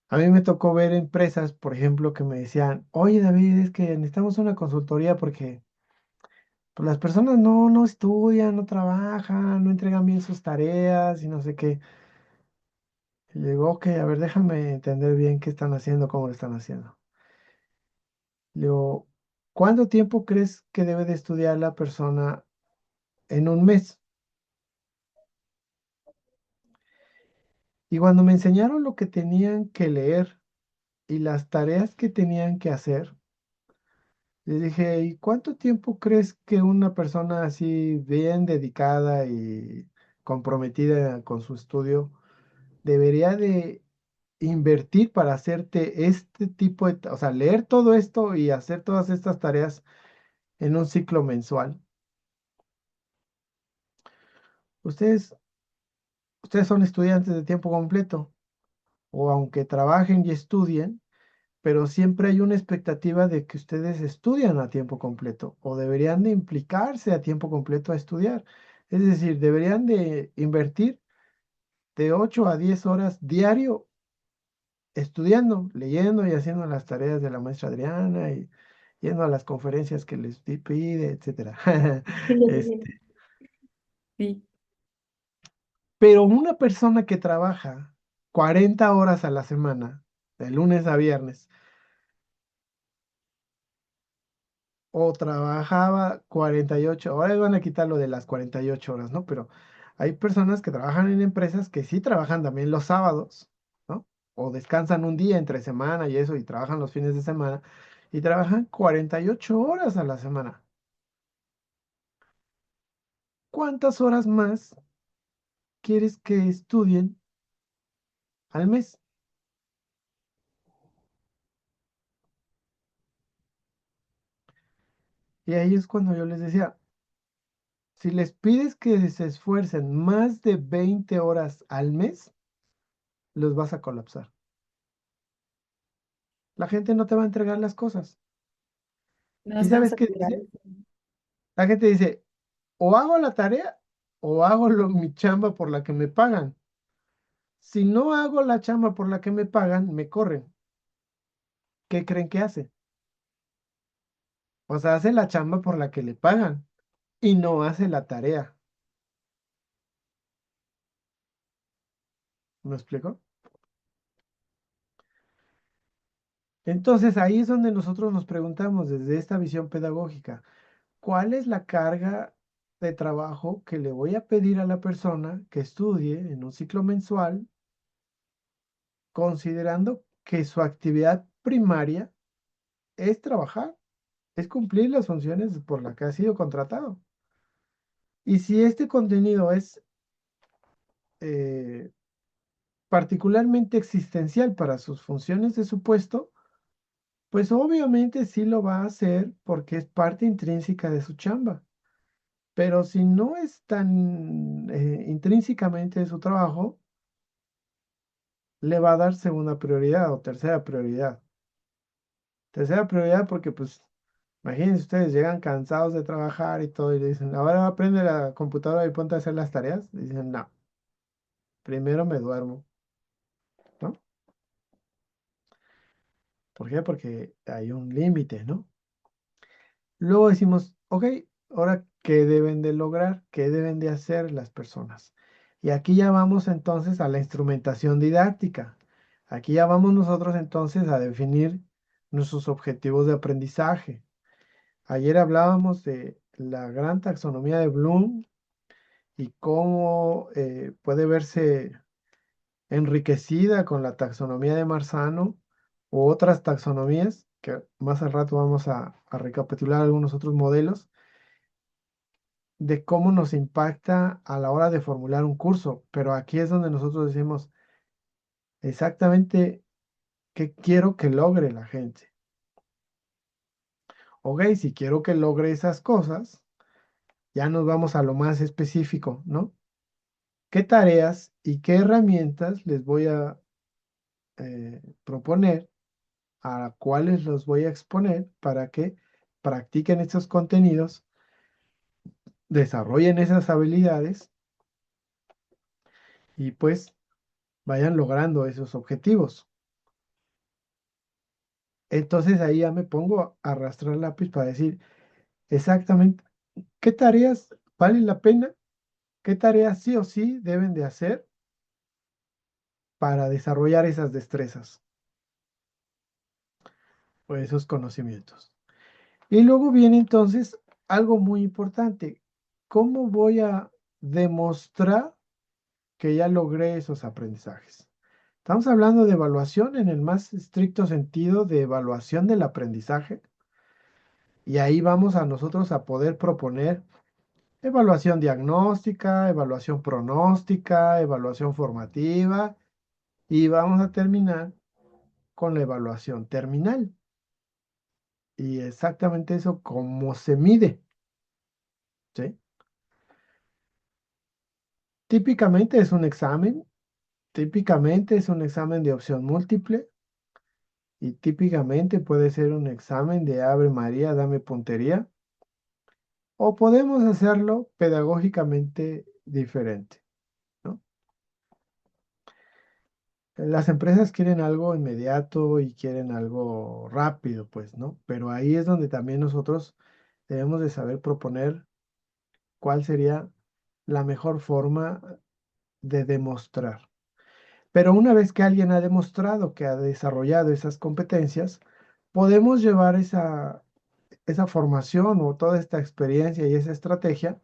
A mí me tocó ver empresas, por ejemplo, que me decían, oye David, es que necesitamos una consultoría porque pues, las personas no estudian, no trabajan, no entregan bien sus tareas y no sé qué. Y le digo, ok, a ver, déjame entender bien qué están haciendo, cómo lo están haciendo. Le digo, ¿cuánto tiempo crees que debe de estudiar la persona en un mes? Y cuando me enseñaron lo que tenían que leer y las tareas que tenían que hacer, les dije, ¿y cuánto tiempo crees que una persona así bien dedicada y comprometida con su estudio debería de invertir para hacerte este tipo de, o sea, leer todo esto y hacer todas estas tareas en un ciclo mensual? Ustedes, ustedes son estudiantes de tiempo completo o aunque trabajen y estudien, pero siempre hay una expectativa de que ustedes estudian a tiempo completo o deberían de implicarse a tiempo completo a estudiar. Es decir, deberían de invertir de 8 a 10 horas diario estudiando, leyendo y haciendo las tareas de la maestra Adriana y yendo a las conferencias que les pide, etcétera. Este, Sí. pero una persona que trabaja 40 horas a la semana, de lunes a viernes, o trabajaba 48, ahora van a quitar lo de las 48 horas, ¿no? Pero hay personas que trabajan en empresas que sí trabajan también los sábados, ¿no? O descansan un día entre semana y eso, y trabajan los fines de semana, y trabajan 48 horas a la semana. ¿Cuántas horas más quieres que estudien al mes? Y ahí es cuando yo les decía, si les pides que se esfuercen más de 20 horas al mes, los vas a colapsar. La gente no te va a entregar las cosas. ¿Y Nos van a sabes qué saturar. dice? La gente dice, o hago la tarea o hago mi chamba por la que me pagan. Si no hago la chamba por la que me pagan, me corren. ¿Qué creen que hace? O sea, hace la chamba por la que le pagan y no hace la tarea. ¿Me explico? Entonces ahí es donde nosotros nos preguntamos desde esta visión pedagógica, ¿cuál es la carga de trabajo que le voy a pedir a la persona que estudie en un ciclo mensual, considerando que su actividad primaria es trabajar, es cumplir las funciones por las que ha sido contratado? Y si este contenido es eh, particularmente existencial para sus funciones de su puesto, pues obviamente sí lo va a hacer porque es parte intrínseca de su chamba. pero si no es tan intrínsecamente su trabajo, le va a dar segunda prioridad o tercera prioridad. Tercera prioridad porque pues imagínense ustedes, llegan cansados de trabajar y todo y le dicen, ahora aprende la computadora y ponte a hacer las tareas. Dicen, no, primero me duermo, ¿no? ¿Por qué? Porque hay un límite, ¿no? Luego decimos, ok, ahora, ¿qué deben de lograr? ¿Qué deben de hacer las personas? Y aquí ya vamos entonces a la instrumentación didáctica. Aquí ya vamos nosotros entonces a definir nuestros objetivos de aprendizaje. Ayer hablábamos de la gran taxonomía de Bloom y cómo puede verse enriquecida con la taxonomía de Marzano u otras taxonomías, que más al rato vamos a recapitular algunos otros modelos, de cómo nos impacta a la hora de formular un curso. Pero aquí es donde nosotros decimos exactamente qué quiero que logre la gente. Ok, si quiero que logre esas cosas, ya nos vamos a lo más específico, ¿no? ¿Qué tareas y qué herramientas les voy a proponer, a cuáles los voy a exponer para que practiquen estos contenidos, desarrollen esas habilidades y pues vayan logrando esos objetivos? Entonces ahí ya me pongo a arrastrar lápiz para decir exactamente qué tareas valen la pena, qué tareas sí o sí deben de hacer para desarrollar esas destrezas o esos conocimientos. Y luego viene entonces algo muy importante. ¿Cómo voy a demostrar que ya logré esos aprendizajes? Estamos hablando de evaluación en el más estricto sentido de evaluación del aprendizaje. Y ahí vamos a nosotros a poder proponer evaluación diagnóstica, evaluación pronóstica, evaluación formativa y vamos a terminar con la evaluación terminal. Y exactamente eso, cómo se mide, ¿sí? Típicamente es un examen, típicamente es un examen de opción múltiple y típicamente puede ser un examen de Ave María, dame puntería, o podemos hacerlo pedagógicamente diferente, ¿no? Las empresas quieren algo inmediato y quieren algo rápido, pues, ¿no? Pero ahí es donde también nosotros debemos de saber proponer cuál sería la mejor forma de demostrar. Pero una vez que alguien ha demostrado que ha desarrollado esas competencias, podemos llevar esa formación o toda esta experiencia y esa estrategia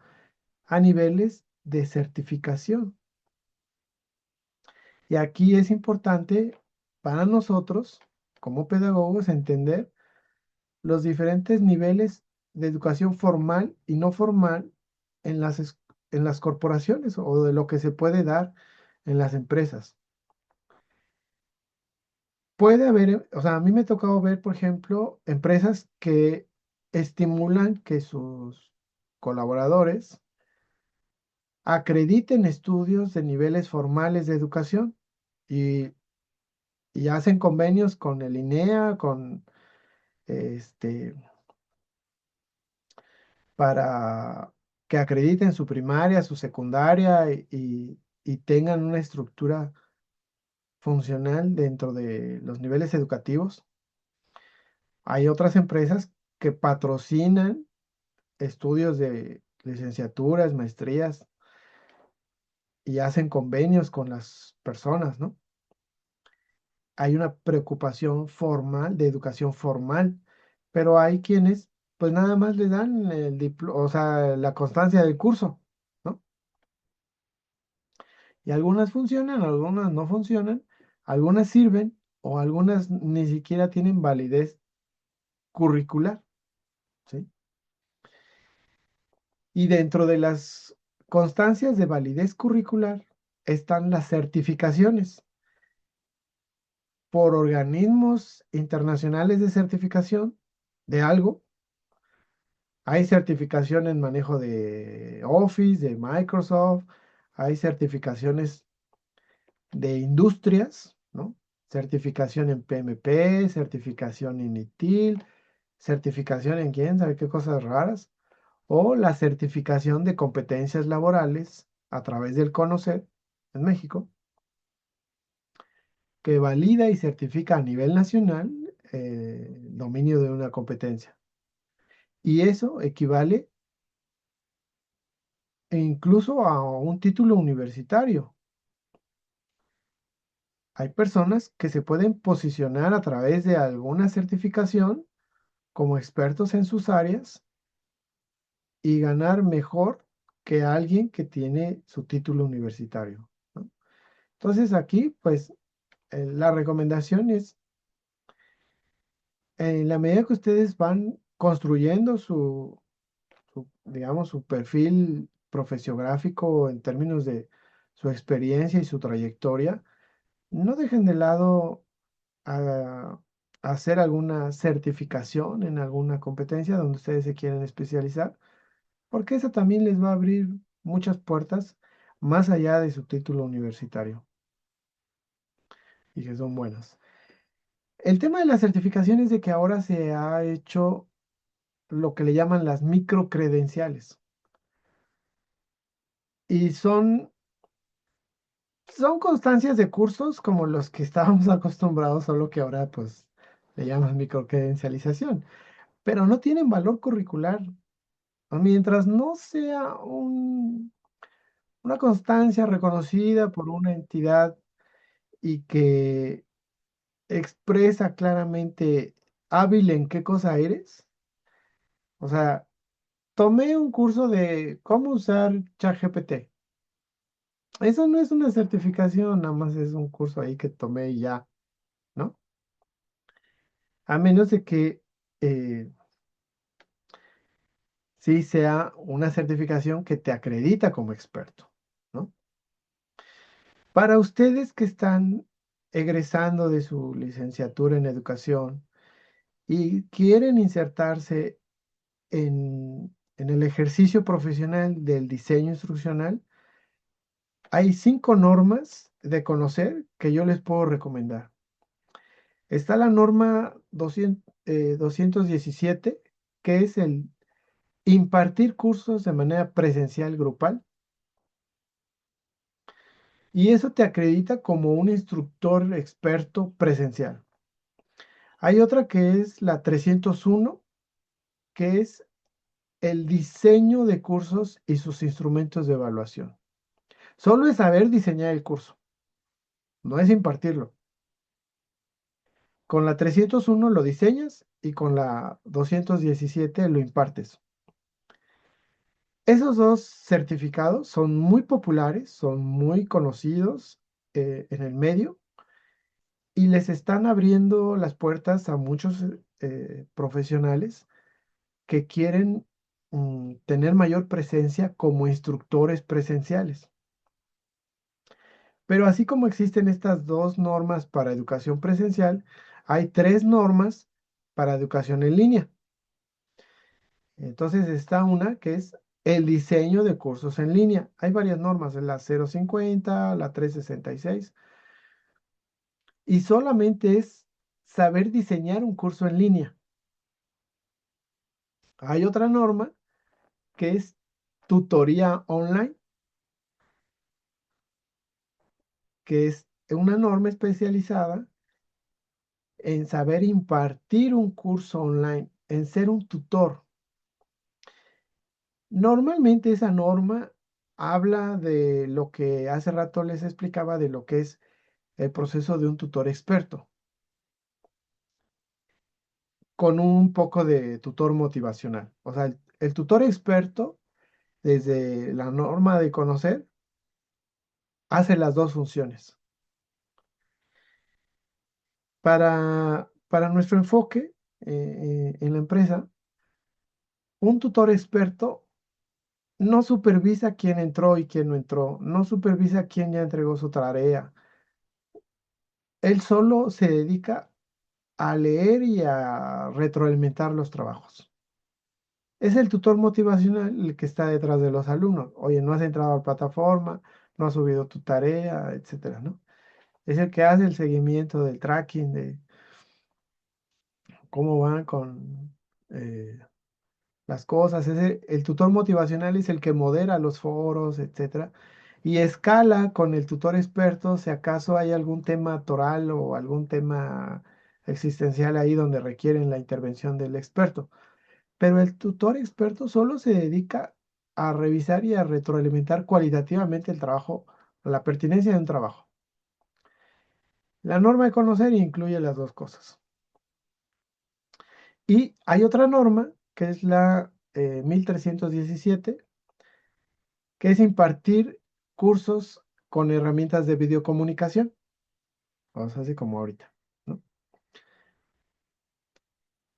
a niveles de certificación. Y aquí es importante para nosotros, como pedagogos, entender los diferentes niveles de educación formal y no formal en en las corporaciones o de lo que se puede dar en las empresas. Puede haber, o sea, a mí me ha tocado ver, por ejemplo, empresas que estimulan que sus colaboradores acrediten estudios de niveles formales de educación y, y hacen convenios con el INEA, con este, para que acrediten su primaria, su secundaria y tengan una estructura funcional dentro de los niveles educativos. Hay otras empresas que patrocinan estudios de licenciaturas, maestrías y hacen convenios con las personas, ¿no? Hay una preocupación formal, de educación formal, pero hay quienes pues nada más le dan o sea, la constancia del curso, ¿no? Y algunas funcionan, algunas no funcionan, algunas sirven o algunas ni siquiera tienen validez curricular, ¿sí? Y dentro de las constancias de validez curricular están las certificaciones por organismos internacionales de certificación de algo. Hay certificación en manejo de Office, de Microsoft, hay certificaciones de industrias, ¿no? Certificación en PMP, certificación en ITIL, certificación en quién sabe qué cosas raras, o la certificación de competencias laborales a través del Conocer en México, que valida y certifica a nivel nacional el dominio de una competencia. Y eso equivale incluso a un título universitario. Hay personas que se pueden posicionar a través de alguna certificación como expertos en sus áreas y ganar mejor que alguien que tiene su título universitario, ¿no? Entonces aquí, pues, la recomendación es, en la medida que ustedes van construyendo digamos, su perfil profesiográfico en términos de su experiencia y su trayectoria, no dejen de lado a hacer alguna certificación en alguna competencia donde ustedes se quieren especializar, porque eso también les va a abrir muchas puertas más allá de su título universitario y que son buenas. El tema de las certificaciones es de que ahora se ha hecho lo que le llaman las microcredenciales y son constancias de cursos como los que estábamos acostumbrados, solo que ahora pues le llaman microcredencialización, pero no tienen valor curricular. Mientras no sea una constancia reconocida por una entidad y que expresa claramente hábil en qué cosa eres. O sea, tomé un curso de cómo usar ChatGPT. Eso no es una certificación, nada más es un curso ahí que tomé y ya, ¿no? A menos de que sí sea una certificación que te acredita como experto, ¿no? Para ustedes que están egresando de su licenciatura en educación y quieren insertarse en el ejercicio profesional del diseño instruccional, hay 5 normas de conocer que yo les puedo recomendar. Está la norma 217, que es el impartir cursos de manera presencial grupal, y eso te acredita como un instructor experto presencial. Hay otra que es la 301, que es el diseño de cursos y sus instrumentos de evaluación. Solo es saber diseñar el curso, no es impartirlo. Con la 301 lo diseñas y con la 217 lo impartes. Esos dos certificados son muy populares, son muy conocidos en el medio y les están abriendo las puertas a muchos profesionales que quieren tener mayor presencia como instructores presenciales. Pero así como existen estas 2 normas para educación presencial, hay 3 normas para educación en línea. Entonces está una que es el diseño de cursos en línea. Hay varias normas, la 050, la 366, y solamente es saber diseñar un curso en línea. Hay otra norma que es tutoría online, que es una norma especializada en saber impartir un curso online, en ser un tutor. Normalmente esa norma habla de lo que hace rato les explicaba de lo que es el proceso de un tutor experto, con un poco de tutor motivacional. O sea, el tutor experto, desde la norma de conocer, hace las dos funciones. Para nuestro enfoque en la empresa, un tutor experto no supervisa quién entró y quién no entró, no supervisa quién ya entregó su tarea. Él solo se dedica a leer y a retroalimentar los trabajos. Es el tutor motivacional el que está detrás de los alumnos. Oye, no has entrado a la plataforma, no has subido tu tarea, etcétera, ¿no? Es el que hace el seguimiento del tracking de cómo van con las cosas. El tutor motivacional es el que modera los foros, etcétera, y escala con el tutor experto si acaso hay algún tema toral o algún tema existencial ahí donde requieren la intervención del experto. Pero el tutor experto solo se dedica a revisar y a retroalimentar cualitativamente el trabajo, la pertinencia de un trabajo. La norma de conocer incluye las dos cosas. Y hay otra norma, que es la 1317, que es impartir cursos con herramientas de videocomunicación, o sea, así como ahorita, ¿no?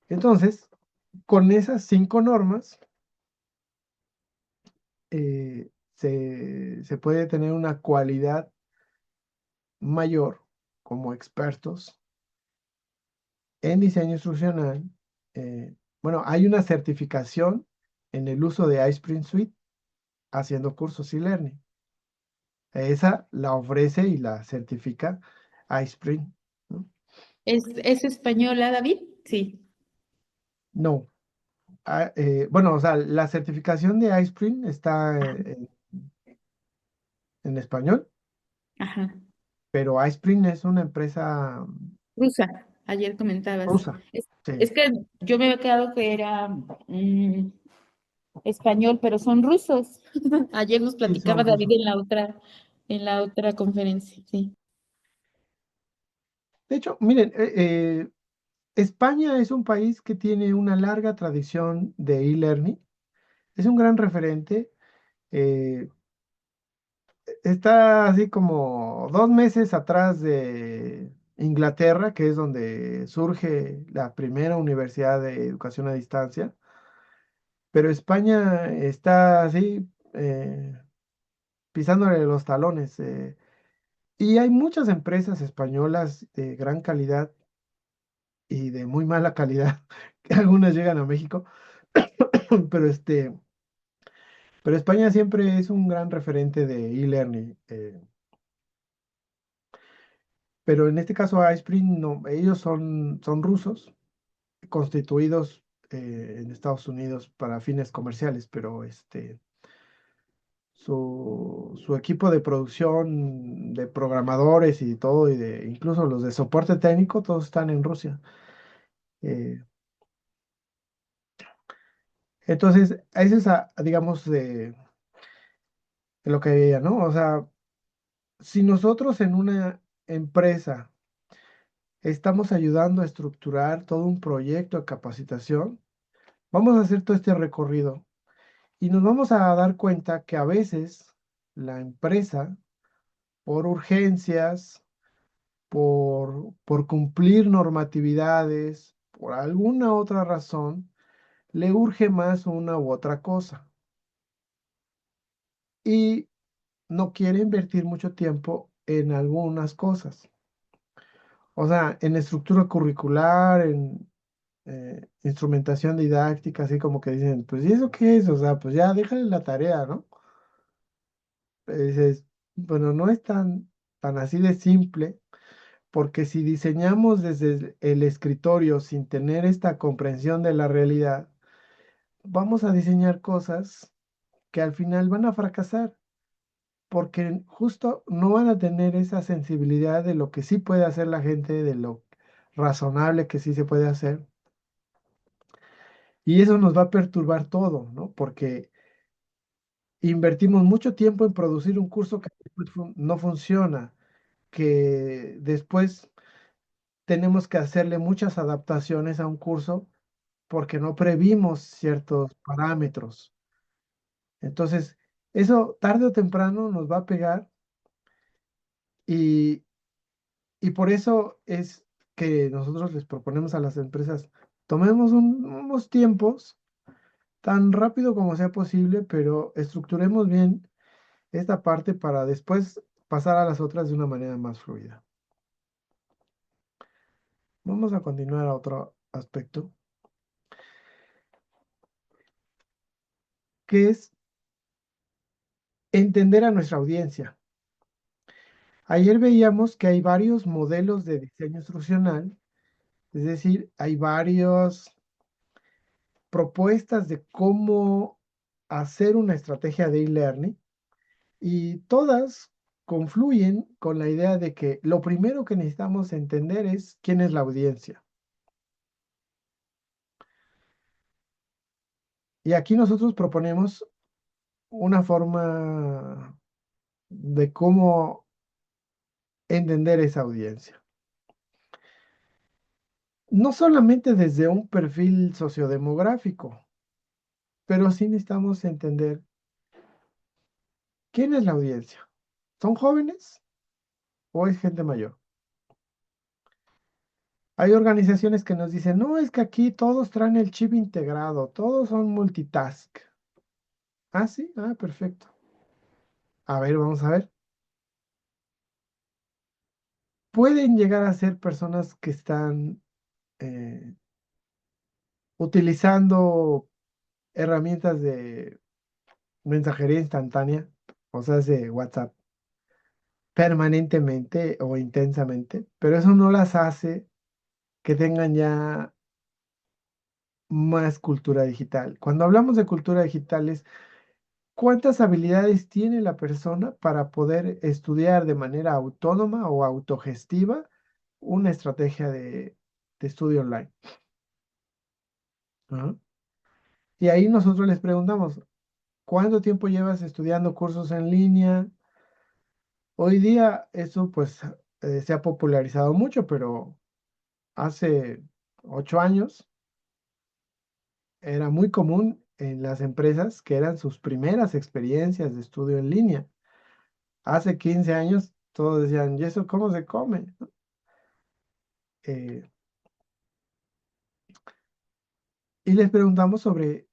Entonces, con esas 5 normas, se puede tener una cualidad mayor como expertos en diseño instruccional. Bueno, hay una certificación en el uso de iSprint Suite haciendo cursos e-learning. Esa la ofrece y la certifica iSprint, ¿no? Es española, David? Sí. No, bueno, o sea, la certificación de iSprint está en español, Ajá. pero iSprint es una empresa Rusa, ayer comentabas. rusa. Es, Sí, es que yo me había quedado que era español, pero son rusos. Ayer nos sí, son platicaba David rusos. en la otra conferencia, sí. De hecho, miren, España es un país que tiene una larga tradición de e-learning. Es un gran referente. eh, Está así como 2 meses atrás de Inglaterra, que es donde surge la primera universidad de educación a distancia. Pero España está así pisándole los talones. Y hay muchas empresas españolas de gran calidad y de muy mala calidad, que algunas llegan a México, pero pero España siempre es un gran referente de e-learning. Pero en este caso iSprint no, ellos son rusos, constituidos en Estados Unidos para fines comerciales, pero su equipo de producción, de programadores y todo, y de incluso los de soporte técnico, todos están en Rusia. Eh, entonces, ese es, digamos, de lo que veía, ¿no? O sea, si nosotros en una empresa estamos ayudando a estructurar todo un proyecto de capacitación, vamos a hacer todo este recorrido y nos vamos a dar cuenta que a veces la empresa, por urgencias, por cumplir normatividades, por alguna otra razón, le urge más una u otra cosa y no quiere invertir mucho tiempo en algunas cosas. O sea, en estructura curricular, en instrumentación didáctica, así como que dicen, pues, ¿y eso qué es? O sea, pues ya déjale la tarea, ¿no? Dices, bueno, no es tan así de simple, porque si diseñamos desde el escritorio sin tener esta comprensión de la realidad, vamos a diseñar cosas que al final van a fracasar, porque justo no van a tener esa sensibilidad de lo que sí puede hacer la gente, de lo razonable que sí se puede hacer. Y eso nos va a perturbar todo, ¿no? Porque invertimos mucho tiempo en producir un curso que después no funciona, que después tenemos que hacerle muchas adaptaciones a un curso porque no previmos ciertos parámetros. Entonces, eso tarde o temprano nos va a pegar y, y por eso es que nosotros les proponemos a las empresas, tomemos unos tiempos tan rápido como sea posible, pero estructuremos bien esta parte para después pasar a las otras de una manera más fluida. Vamos a continuar a otro aspecto. que es entender a nuestra audiencia. Ayer veíamos que hay varios modelos de diseño instruccional, es decir, hay varias propuestas de cómo hacer una estrategia de e-learning y todas confluyen con la idea de que lo primero que necesitamos entender es quién es la audiencia. Y aquí nosotros proponemos una forma de cómo entender esa audiencia. No solamente desde un perfil sociodemográfico, pero sí necesitamos entender quién es la audiencia. ¿Son jóvenes o es gente mayor? Hay organizaciones que nos dicen, no, es que aquí todos traen el chip integrado, todos son multitask. Ah, sí, ah, perfecto. A ver, vamos a ver. Pueden llegar a ser personas que están eh, utilizando herramientas de mensajería instantánea, o sea, de WhatsApp, permanentemente o intensamente, pero eso no las hace que tengan ya más cultura digital. Cuando hablamos de cultura digital es cuántas habilidades tiene la persona para poder estudiar de manera autónoma o autogestiva una estrategia de estudio online. Ajá. Y ahí nosotros les preguntamos, ¿cuánto tiempo llevas estudiando cursos en línea? Hoy día eso pues se ha popularizado mucho, pero hace 8 años era muy común en las empresas que eran sus primeras experiencias de estudio en línea. Hace 15 años todos decían, ¿y eso cómo se come? Eh, y les preguntamos sobre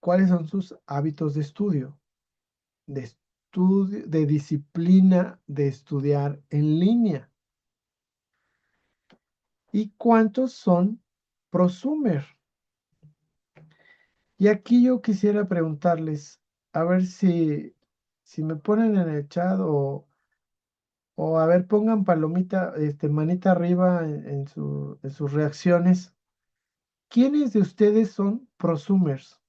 cuáles son sus hábitos de estudio, de disciplina de estudiar en línea y cuántos son prosumer. Y aquí yo quisiera preguntarles, a ver si me ponen en el chat o a ver, pongan palomita, manita arriba en sus reacciones. ¿Quiénes de ustedes son prosumers?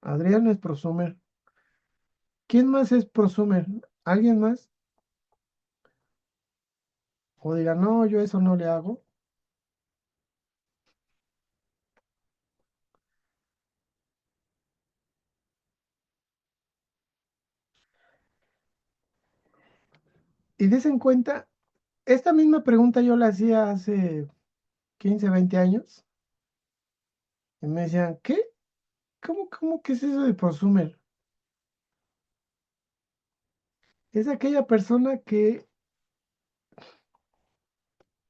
Adrián es prosumer. ¿Quién más es prosumer? ¿Alguien más? O diga, no, yo eso no le hago. Y des en cuenta, esta misma pregunta yo la hacía hace 15, 20 años. Y me decían, ¿qué? ¿Cómo que es eso de prosumer? Es aquella persona que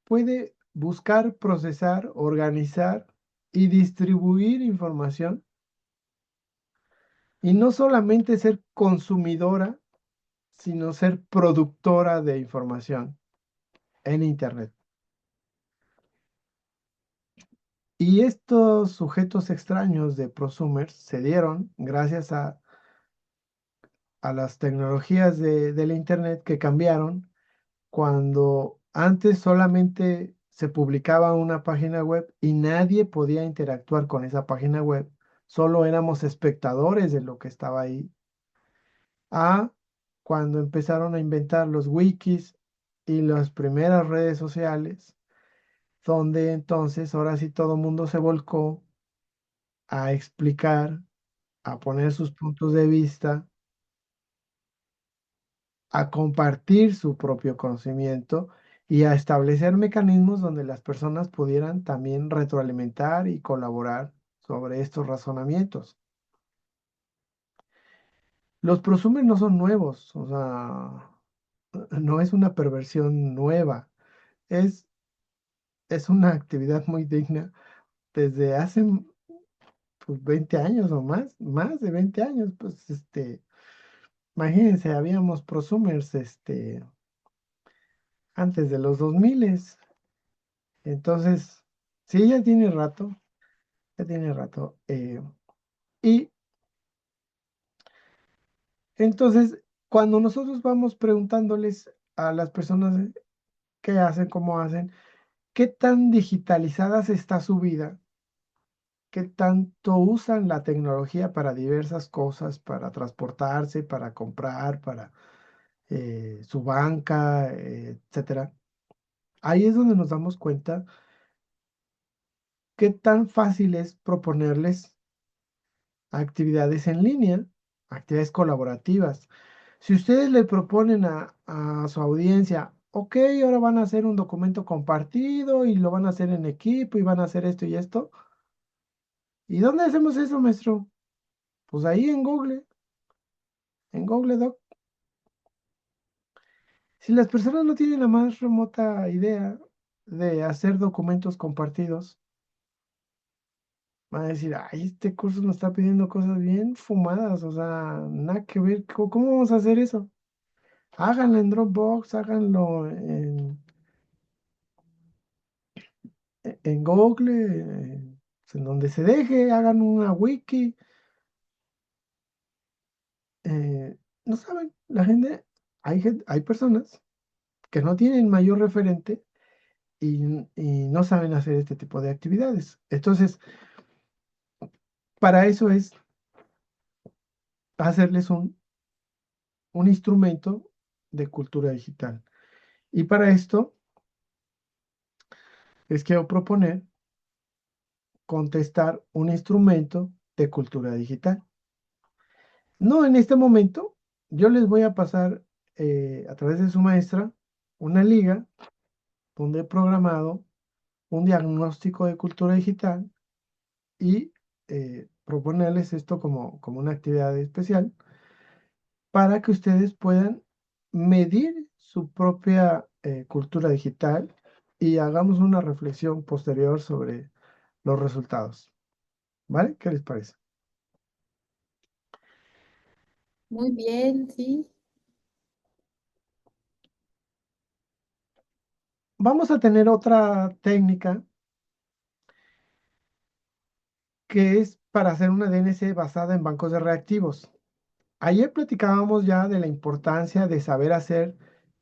puede buscar, procesar, organizar y distribuir información y no solamente ser consumidora, sino ser productora de información en Internet. Y estos sujetos extraños de prosumers se dieron gracias a las tecnologías del Internet que cambiaron cuando antes solamente se publicaba una página web y nadie podía interactuar con esa página web, solo éramos espectadores de lo que estaba ahí, a cuando empezaron a inventar los wikis y las primeras redes sociales, donde entonces ahora sí todo el mundo se volcó a explicar, a poner sus puntos de vista, a compartir su propio conocimiento y a establecer mecanismos donde las personas pudieran también retroalimentar y colaborar sobre estos razonamientos. Los prosumers no son nuevos, o sea, no es una perversión nueva, es, es una actividad muy digna desde hace pues, 20 años o más de 20 años, pues imagínense, habíamos prosumers, antes de los 2000. Entonces, sí, ya tiene rato, ya tiene rato. Y entonces, cuando nosotros vamos preguntándoles a las personas qué hacen, cómo hacen, qué tan digitalizadas está su vida, qué tanto usan la tecnología para diversas cosas, para transportarse, para comprar, para su banca, etcétera. Ahí es donde nos damos cuenta qué tan fácil es proponerles actividades en línea, actividades colaborativas. Si ustedes le proponen a su audiencia, ok, ahora van a hacer un documento compartido y lo van a hacer en equipo y van a hacer esto y esto. ¿Y dónde hacemos eso, maestro? Pues ahí en Google Doc. Si las personas no tienen la más remota idea de hacer documentos compartidos, van a decir, ay, este curso nos está pidiendo cosas bien fumadas, o sea, nada que ver, ¿cómo vamos a hacer eso? Háganlo en Dropbox, háganlo en Google, pues, en donde se deje, hagan una wiki. No saben, hay personas que no tienen mayor referente y no saben hacer este tipo de actividades. Entonces, para eso es hacerles un instrumento de cultura digital. Y para esto les quiero proponer contestar un instrumento de cultura digital. No, en este momento yo les voy a pasar a través de su maestra una liga donde he programado un diagnóstico de cultura digital y proponerles esto como una actividad especial para que ustedes puedan medir su propia cultura digital y hagamos una reflexión posterior sobre los resultados. ¿Vale? ¿Qué les parece? Muy bien, sí. Vamos a tener otra técnica que es para hacer una DNS basada en bancos de reactivos. Ayer platicábamos ya de la importancia de saber hacer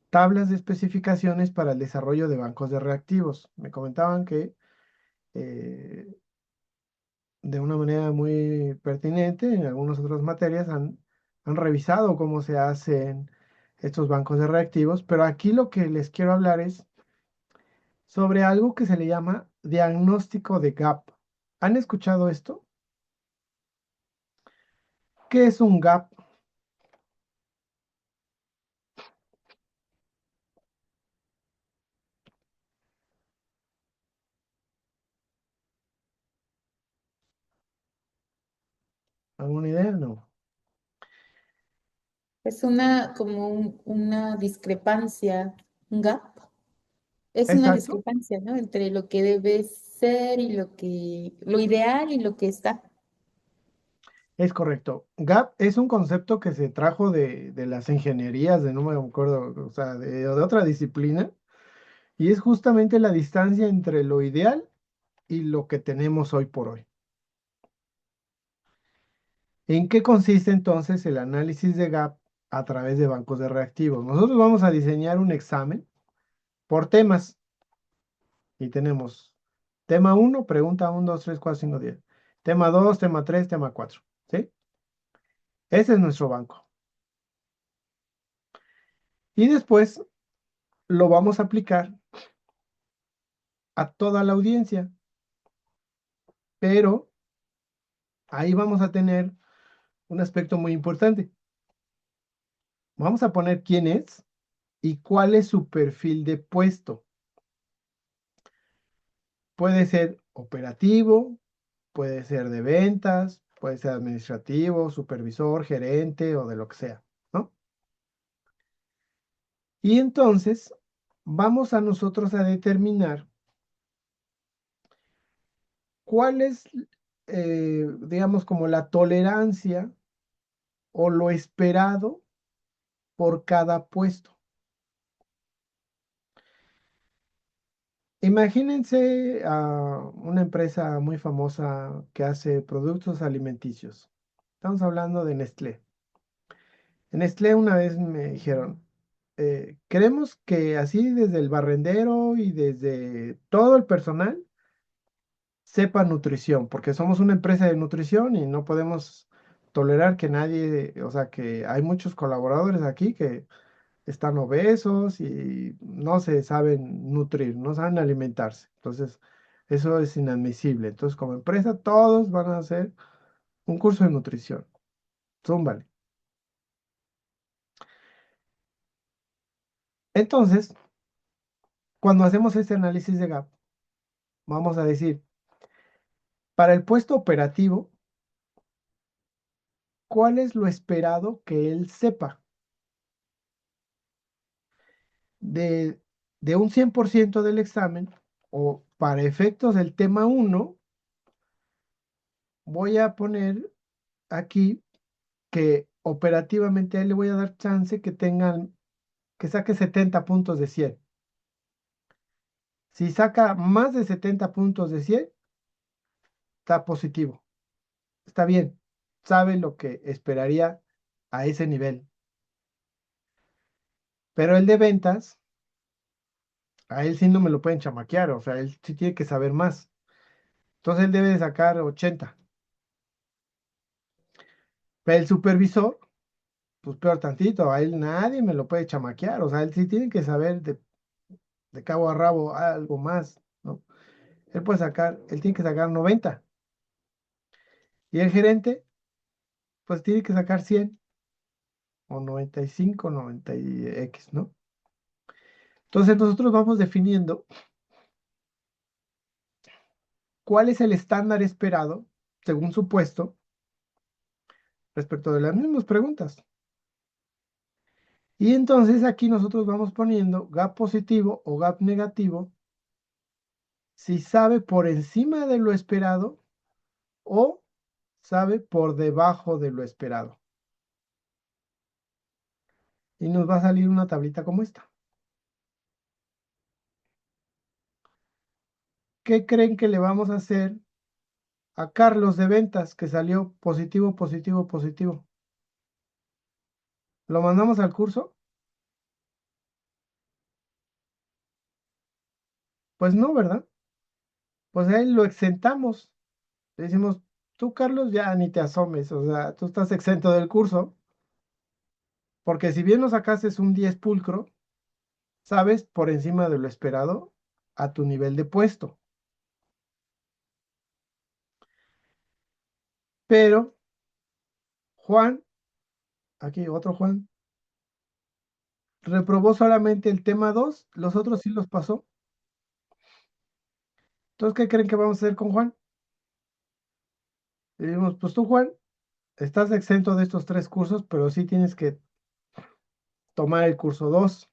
tablas de especificaciones para el desarrollo de bancos de reactivos. Me comentaban que eh, de una manera muy pertinente en algunas otras materias han revisado cómo se hacen estos bancos de reactivos, pero aquí lo que les quiero hablar es sobre algo que se le llama diagnóstico de gap. ¿Han escuchado esto? ¿Qué es un gap? ¿Alguna idea? No. Es como una discrepancia, un gap. Es una Exacto, discrepancia, ¿no? Entre lo que debe ser y lo ideal y lo que está. es correcto. Gap es un concepto que se trajo de las ingenierías, de no me acuerdo, o sea, de otra disciplina, y es justamente la distancia entre lo ideal y lo que tenemos hoy por hoy. ¿En qué consiste entonces el análisis de gap a través de bancos de reactivos? Nosotros vamos a diseñar un examen por temas y tenemos tema uno, pregunta 1, 2, 3, 4, 5, 10. Tema 2, tema 3, tema 4. ¿Sí? Ese es nuestro banco. Y después lo vamos a aplicar a toda la audiencia, pero ahí vamos a tener un aspecto muy importante. Vamos a poner quién es y cuál es su perfil de puesto. Puede ser operativo, puede ser de ventas, puede ser administrativo, supervisor, gerente o de lo que sea, ¿no? Y entonces vamos a nosotros a determinar cuál es, digamos, como la tolerancia o lo esperado por cada puesto. Imagínense a una empresa muy famosa que hace productos alimenticios. Estamos hablando de Nestlé. En Nestlé una vez me dijeron, queremos que así desde el barrendero y desde todo el personal sepa nutrición, porque somos una empresa de nutrición y no podemos tolerar que nadie, o sea, que hay muchos colaboradores aquí que están obesos y no se saben nutrir, no saben alimentarse. Entonces, eso es inadmisible. Entonces, como empresa, todos van a hacer un curso de nutrición. Zúmbale. Entonces, cuando hacemos este análisis de gap, vamos a decir, para el puesto operativo, ¿cuál es lo esperado que él sepa? De, de un 100% del examen, o para efectos del tema uno, voy a poner aquí que operativamente a él le voy a dar chance que saque 70 puntos de 100. Si saca más de 70 puntos de 100, está positivo, está bien, sabe lo que esperaría a ese nivel. Pero el de ventas, a él sí no me lo pueden chamaquear, o sea, él sí tiene que saber más. Entonces él debe de sacar 80. Pero el supervisor, pues peor tantito, a él nadie me lo puede chamaquear, o sea, él sí tiene que saber de cabo a rabo algo más, ¿no? Él tiene que sacar 90. Y el gerente, pues tiene que sacar 100 o 95, 90 y X, ¿no? Entonces nosotros vamos definiendo cuál es el estándar esperado, según su puesto, respecto de las mismas preguntas. Y entonces aquí nosotros vamos poniendo gap positivo o gap negativo si sabe por encima de lo esperado o sabe por debajo de lo esperado. Y nos va a salir una tablita como esta. ¿Qué creen que le vamos a hacer a Carlos de ventas que salió positivo, positivo, positivo? ¿Lo mandamos al curso? Pues no, ¿verdad? Pues a él lo exentamos. Le decimos, tú, Carlos, ya ni te asomes, o sea, tú estás exento del curso, porque si bien lo sacaste un 10 pulcro, sabes por encima de lo esperado a tu nivel de puesto. Pero Juan, aquí otro Juan, reprobó solamente el tema 2, los otros sí los pasó. Entonces, ¿qué creen que vamos a hacer con Juan? Le decimos, pues tú, Juan, estás exento de estos 3 cursos, pero sí tienes que tomar el curso 2.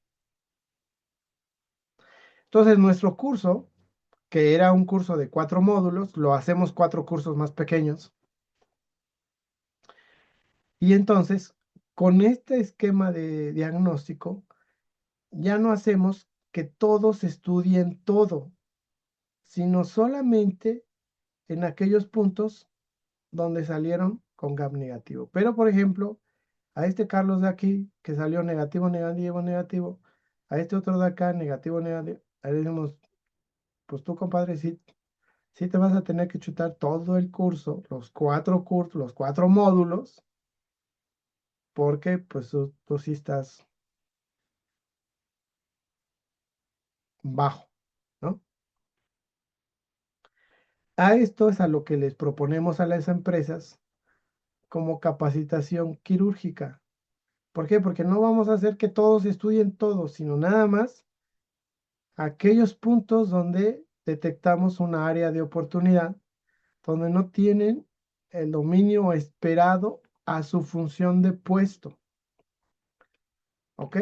Entonces, nuestro curso, que era un curso de 4 módulos, lo hacemos 4 cursos más pequeños. Y entonces, con este esquema de diagnóstico, ya no hacemos que todos estudien todo, sino solamente en aquellos puntos donde salieron con gap negativo. Pero, por ejemplo, a este Carlos de aquí, que salió negativo, negativo, negativo, a este otro de acá, negativo, negativo, ahí le decimos, pues tú, compadre, sí, sí te vas a tener que chutar todo el curso, los 4 cursos, los 4 módulos, porque pues tú sí estás bajo, ¿no? A esto es a lo que les proponemos a las empresas como capacitación quirúrgica. ¿Por qué? Porque no vamos a hacer que todos estudien todo, sino nada más aquellos puntos donde detectamos una área de oportunidad, donde no tienen el dominio esperado a su función de puesto. ¿Ok?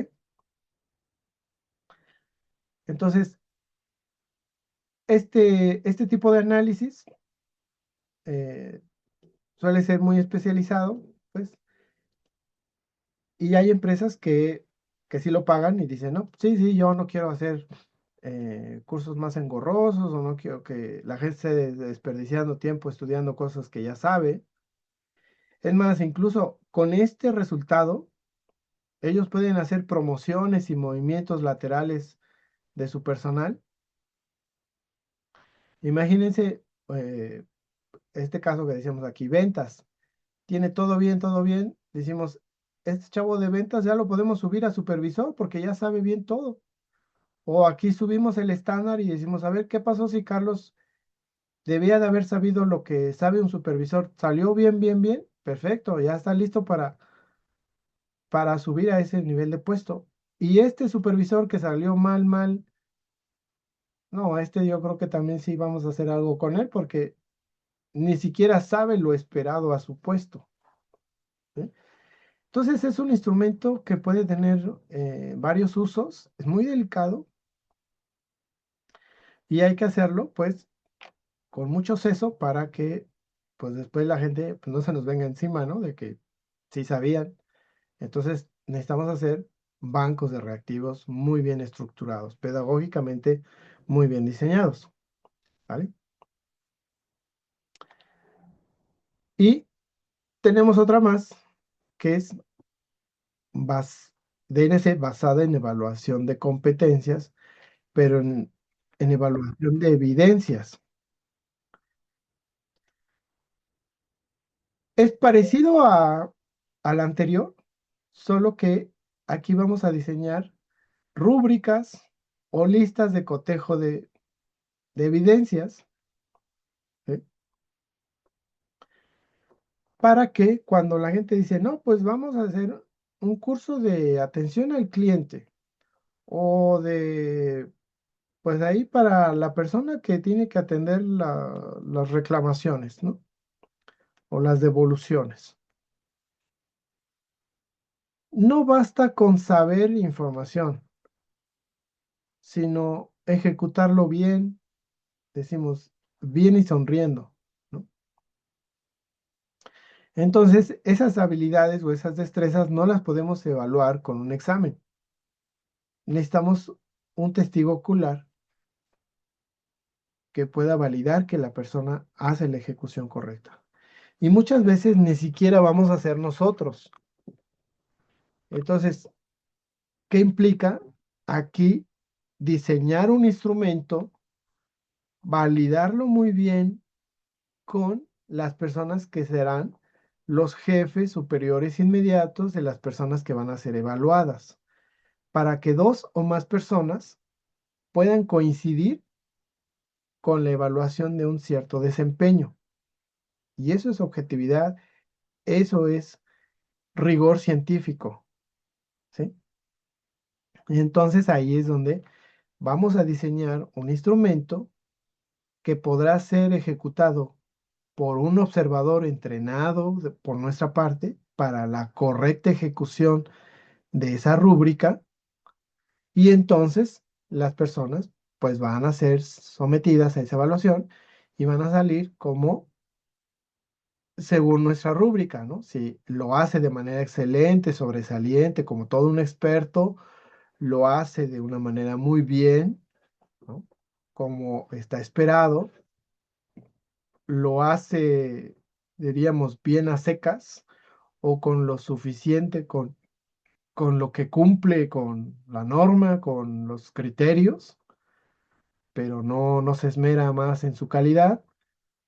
Entonces, este tipo de análisis eh, suele ser muy especializado, pues, y hay empresas que sí lo pagan y dicen, no, sí, sí, yo no quiero hacer cursos más engorrosos o no quiero que la gente esté desperdiciando tiempo estudiando cosas que ya sabe. Es más, incluso con este resultado, ellos pueden hacer promociones y movimientos laterales de su personal. Imagínense este caso que decíamos aquí, ventas. Tiene todo bien. Decimos, este chavo de ventas ya lo podemos subir a supervisor porque ya sabe bien todo. O aquí subimos el estándar y decimos, a ver, ¿qué pasó si Carlos debía de haber sabido lo que sabe un supervisor? ¿Salió bien? Perfecto, ya está listo para subir a ese nivel de puesto. Y este supervisor que salió mal, no, este yo creo que también sí vamos a hacer algo con él porque ni siquiera sabe lo esperado a su puesto. ¿Sí? Entonces es un instrumento que puede tener varios usos, es muy delicado y hay que hacerlo pues con mucho seso para que pues después la gente pues, no se nos venga encima, ¿no? De que sí sabían. Entonces necesitamos hacer bancos de reactivos muy bien estructurados, pedagógicamente muy bien diseñados, ¿vale? Y tenemos otra más que es DNC basada en evaluación de competencias, pero en evaluación de evidencias. Es parecido al anterior, solo que aquí vamos a diseñar rúbricas o listas de cotejo de evidencias, ¿sí? Para que cuando la gente dice, no, pues vamos a hacer un curso de atención al cliente o de, pues ahí para la persona que tiene que atender las reclamaciones, ¿no? O las devoluciones. No basta con saber información, sino ejecutarlo bien, decimos bien y sonriendo, ¿no? Entonces, esas habilidades o esas destrezas no las podemos evaluar con un examen. Necesitamos un testigo ocular que pueda validar que la persona hace la ejecución correcta. Y muchas veces ni siquiera vamos a ser nosotros. Entonces, ¿qué implica? Aquí diseñar un instrumento, validarlo muy bien con las personas que serán los jefes superiores inmediatos de las personas que van a ser evaluadas, para que dos o más personas puedan coincidir con la evaluación de un cierto desempeño. Y eso es objetividad, eso es rigor científico, ¿sí? Y entonces ahí es donde vamos a diseñar un instrumento que podrá ser ejecutado por un observador entrenado por nuestra parte para la correcta ejecución de esa rúbrica y entonces las personas pues van a ser sometidas a esa evaluación y van a salir como según nuestra rúbrica, ¿no? Si lo hace de manera excelente, sobresaliente, como todo un experto, lo hace de una manera muy bien, ¿no? Como está esperado, lo hace, diríamos, bien a secas o con lo suficiente, con lo que cumple con la norma, con los criterios, pero no se esmera más en su calidad,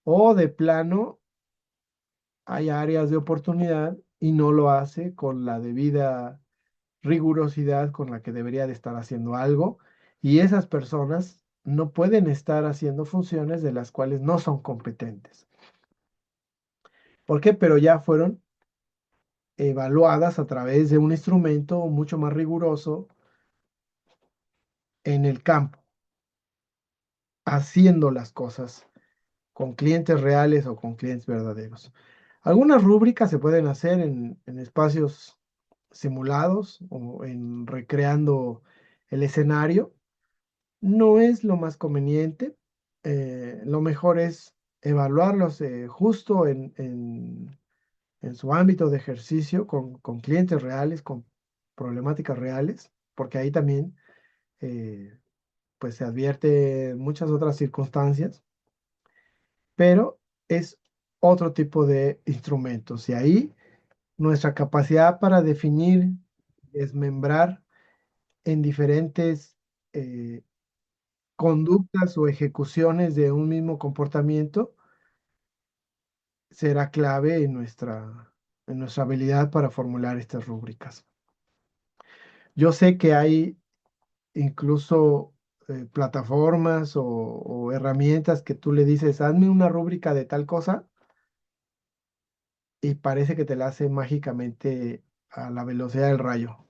o de plano hay áreas de oportunidad y no lo hace con la debida rigurosidad con la que debería de estar haciendo algo, y esas personas no pueden estar haciendo funciones de las cuales no son competentes. ¿Por qué? Pero ya fueron evaluadas a través de un instrumento mucho más riguroso en el campo, haciendo las cosas con clientes reales o con clientes verdaderos. Algunas rúbricas se pueden hacer en espacios simulados o en recreando el escenario. No es lo más conveniente. Lo mejor es evaluarlos justo en su ámbito de ejercicio con clientes reales, con problemáticas reales, porque ahí también pues se advierte en muchas otras circunstancias, pero es otro tipo de instrumentos. Y ahí nuestra capacidad para definir, desmembrar en diferentes eh, conductas o ejecuciones de un mismo comportamiento será clave en nuestra habilidad para formular estas rúbricas. Yo sé que hay incluso plataformas o herramientas que tú le dices, hazme una rúbrica de tal cosa y parece que te la hace mágicamente a la velocidad del rayo.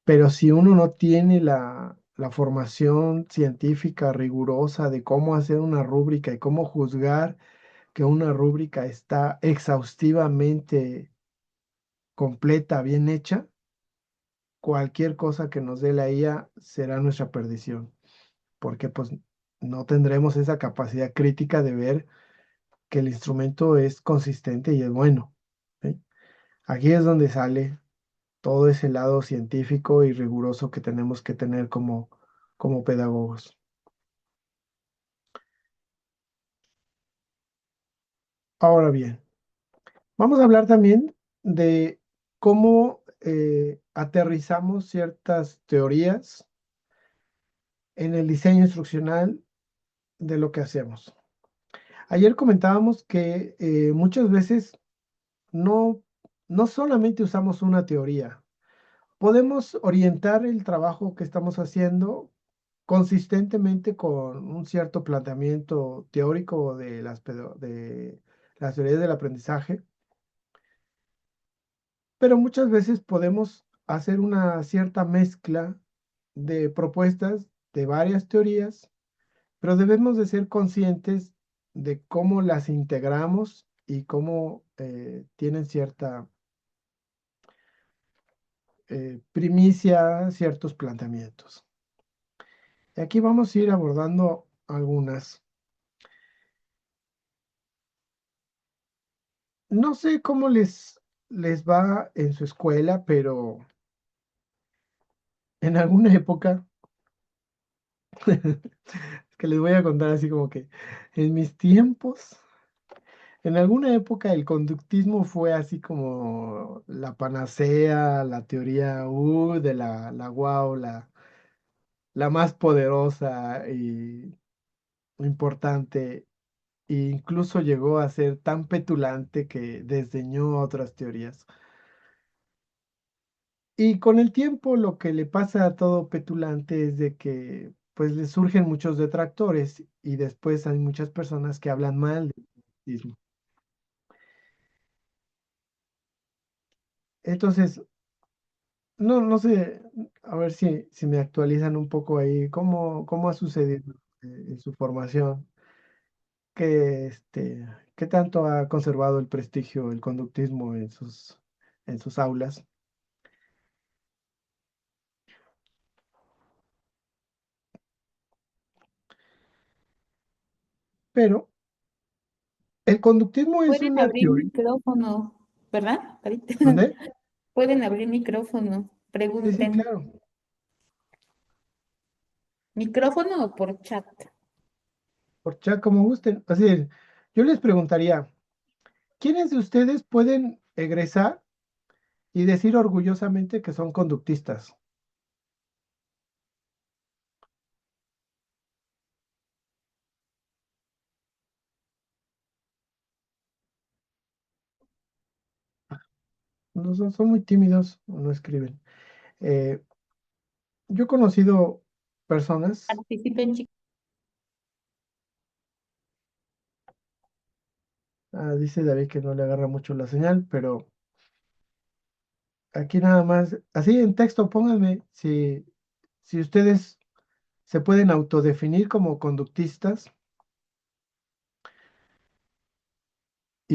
Pero si uno no tiene la formación científica rigurosa de cómo hacer una rúbrica y cómo juzgar que una rúbrica está exhaustivamente completa, bien hecha, cualquier cosa que nos dé la IA será nuestra perdición, porque pues no tendremos esa capacidad crítica de ver que el instrumento es consistente y es bueno. ¿Sí? Aquí es donde sale todo ese lado científico y riguroso que tenemos que tener como pedagogos. Ahora bien, vamos a hablar también de cómo aterrizamos ciertas teorías en el diseño instruccional de lo que hacemos. Ayer comentábamos que muchas veces no, no solamente usamos una teoría, podemos orientar el trabajo que estamos haciendo consistentemente con un cierto planteamiento teórico de las teorías del aprendizaje, pero muchas veces podemos hacer una cierta mezcla de propuestas de varias teorías, pero debemos de ser conscientes de cómo las integramos y cómo tienen cierta primicia, ciertos planteamientos. Y aquí vamos a ir abordando algunas. No sé cómo les va en su escuela, pero en alguna época, es que les voy a contar así como que en mis tiempos, en alguna época el conductismo fue así como la panacea, la teoría de la wow, la más poderosa y importante, e incluso llegó a ser tan petulante que desdeñó otras teorías. Y con el tiempo lo que le pasa a todo petulante es de que pues le surgen muchos detractores y después hay muchas personas que hablan mal del conductismo. Entonces, no sé, a ver si me actualizan un poco ahí, cómo ha sucedido en su formación, qué tanto ha conservado el prestigio el conductismo en sus aulas. Pero el conductismo es Pueden una abrir teoría. micrófono, ¿verdad, David? ¿Dónde? Pueden abrir micrófono. Sí, sí, Pregunten. claro. ¿Micrófono o por chat? Por chat, como gusten. Así es, yo les preguntaría, ¿quiénes de ustedes pueden egresar y decir orgullosamente que son conductistas? No son muy tímidos, no escriben. Eh, yo he conocido personas, Participen, chicos. dice David que no le agarra mucho la señal, pero aquí nada más, así en texto, pónganme si ustedes se pueden autodefinir como conductistas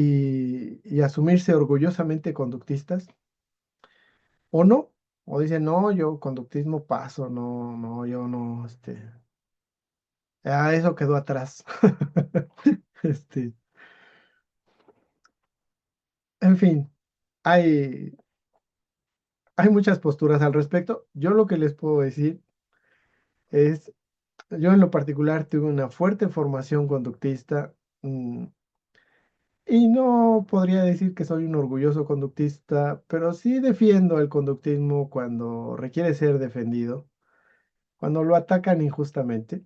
y asumirse orgullosamente conductistas, o no, o dicen, no, yo conductismo paso, no, yo no, eso quedó atrás. Este, en fin, hay, hay muchas posturas al respecto. Yo lo que les puedo decir es Yo en lo particular tuve una fuerte formación conductista, y no podría decir que soy un orgulloso conductista, pero sí defiendo el conductismo cuando requiere ser defendido, cuando lo atacan injustamente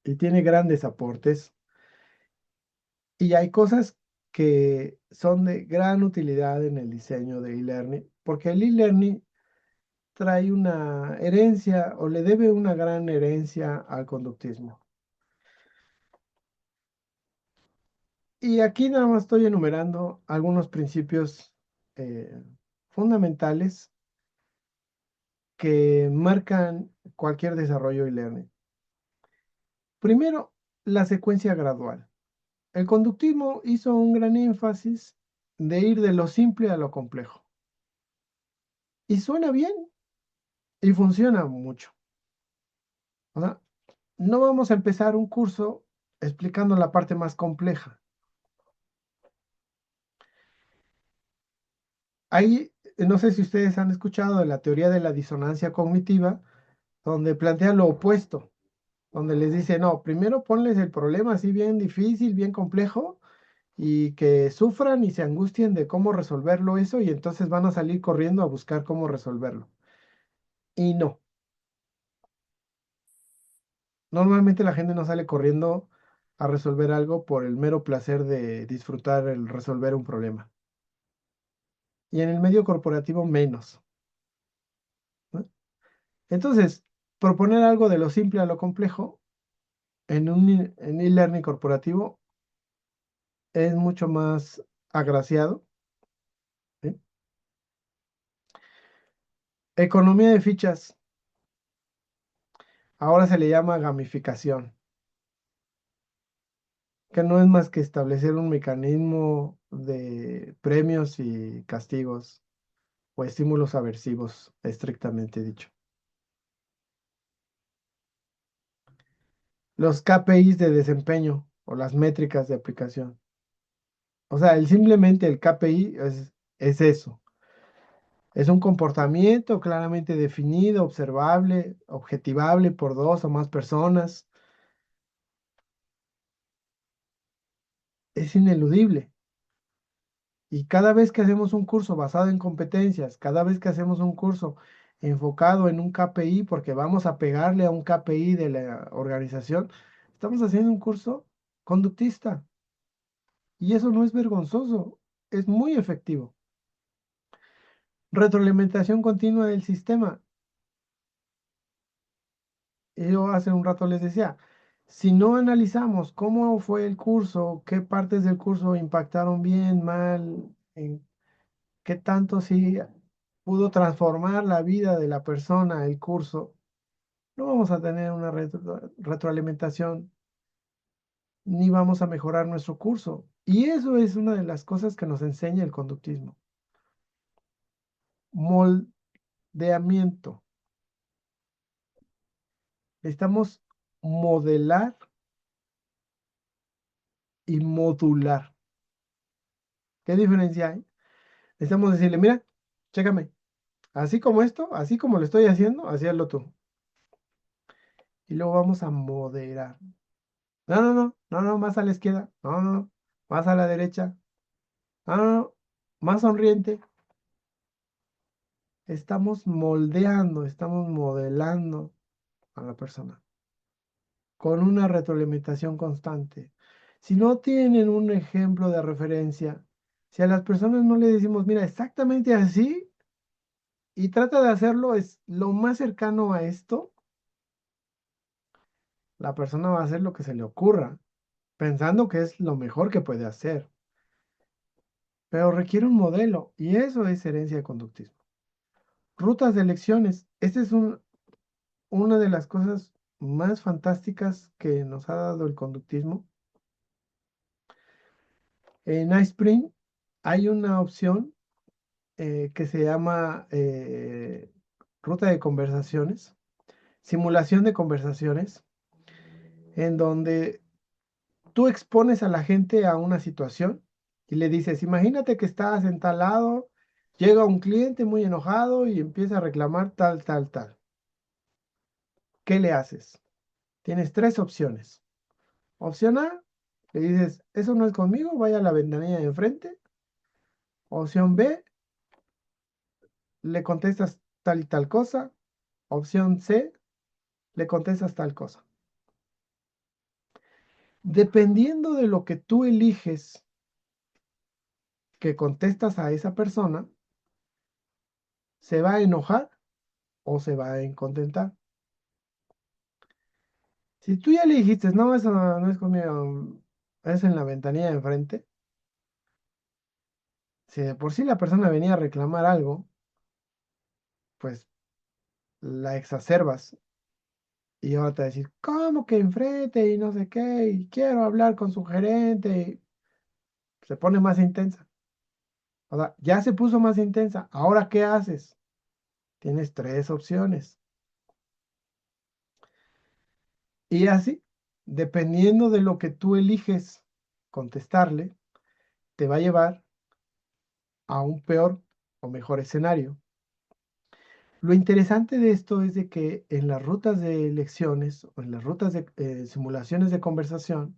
y tiene grandes aportes. Y hay cosas que son de gran utilidad en el diseño de e-learning, porque el e-learning trae una herencia o le debe una gran herencia al conductismo. Y aquí nada más estoy enumerando algunos principios eh, fundamentales que marcan cualquier desarrollo e-learning. Primero, la secuencia gradual. El conductismo hizo un gran énfasis de ir de lo simple a lo complejo. Y suena bien y funciona mucho. O sea, no vamos a empezar un curso explicando la parte más compleja. Ahí, no sé si ustedes han escuchado de la teoría de la disonancia cognitiva, donde plantea lo opuesto, donde les dice, no, primero ponles el problema así bien difícil, bien complejo, y que sufran y se angustien de cómo resolverlo eso, y entonces van a salir corriendo a buscar cómo resolverlo. Y no, normalmente la gente no sale corriendo a resolver algo por el mero placer de disfrutar el resolver un problema. Y en el medio corporativo menos, ¿no? Entonces, proponer algo de lo simple a lo complejo en e-learning corporativo es mucho más agraciado, ¿sí? Economía de fichas, ahora se le llama gamificación, que no es más que establecer un mecanismo de premios y castigos o estímulos aversivos, estrictamente dicho. Los KPIs de desempeño o las métricas de aplicación. O sea, simplemente el KPI es eso. Es un comportamiento claramente definido, observable, objetivable por dos o más personas. Es ineludible. Y cada vez que hacemos un curso basado en competencias, cada vez que hacemos un curso enfocado en un KPI, porque vamos a pegarle a un KPI de la organización, estamos haciendo un curso conductista. Y eso no es vergonzoso, es muy efectivo. Retroalimentación continua del sistema. Yo hace un rato les decía, si no analizamos cómo fue el curso, qué partes del curso impactaron bien, mal, en qué tanto sí pudo transformar la vida de la persona el curso, no vamos a tener una retroalimentación ni vamos a mejorar nuestro curso. Y eso es una de las cosas que nos enseña el conductismo. Moldeamiento. Necesitamos modelar y modular. ¿Qué diferencia hay? Necesitamos decirle, mira, chécame, así como esto, así como lo estoy haciendo, así hazlo tú. Y luego vamos a moderar. No, no, no, no, no, más a la izquierda. No, no, no, más a la derecha. No, no, no, más sonriente. Estamos moldeando, estamos modelando a la persona con una retroalimentación constante. Si no tienen un ejemplo de referencia, si a las personas no le decimos, mira, exactamente así, y trata de hacerlo es lo más cercano a esto, la persona va a hacer lo que se le ocurra, pensando que es lo mejor que puede hacer, pero requiere un modelo y eso es herencia de conductismo. Rutas de elecciones. Esta es una de las cosas más fantásticas que nos ha dado el conductismo. En iSpring hay una opción que se llama ruta de conversaciones, simulación de conversaciones, en donde tú expones a la gente a una situación y le dices, imagínate que estás en tal lado, llega un cliente muy enojado y empieza a reclamar tal, tal, tal. ¿qué le haces? Tienes tres opciones. Opción A, le dices, eso no es conmigo, vaya a la ventanilla de enfrente. Opción B, le contestas tal y tal cosa. Opción C, le contestas tal cosa. Dependiendo de lo que tú eliges que contestas a esa persona, se va a enojar o se va a contentar. Si tú ya le dijiste, no, eso no es conmigo, es en la ventanilla de enfrente, si de por sí la persona venía a reclamar algo, pues la exacerbas y ahora te va a decir, ¿cómo que enfrente? Y no sé qué, y quiero hablar con su gerente, y se pone más intensa. O sea, ya se puso más intensa. ¿Ahora qué haces? Tienes tres opciones. Y así, dependiendo de lo que tú eliges contestarle, te va a llevar a un peor o mejor escenario. Lo interesante de esto es de que en las rutas de elecciones o en las rutas de simulaciones de conversación,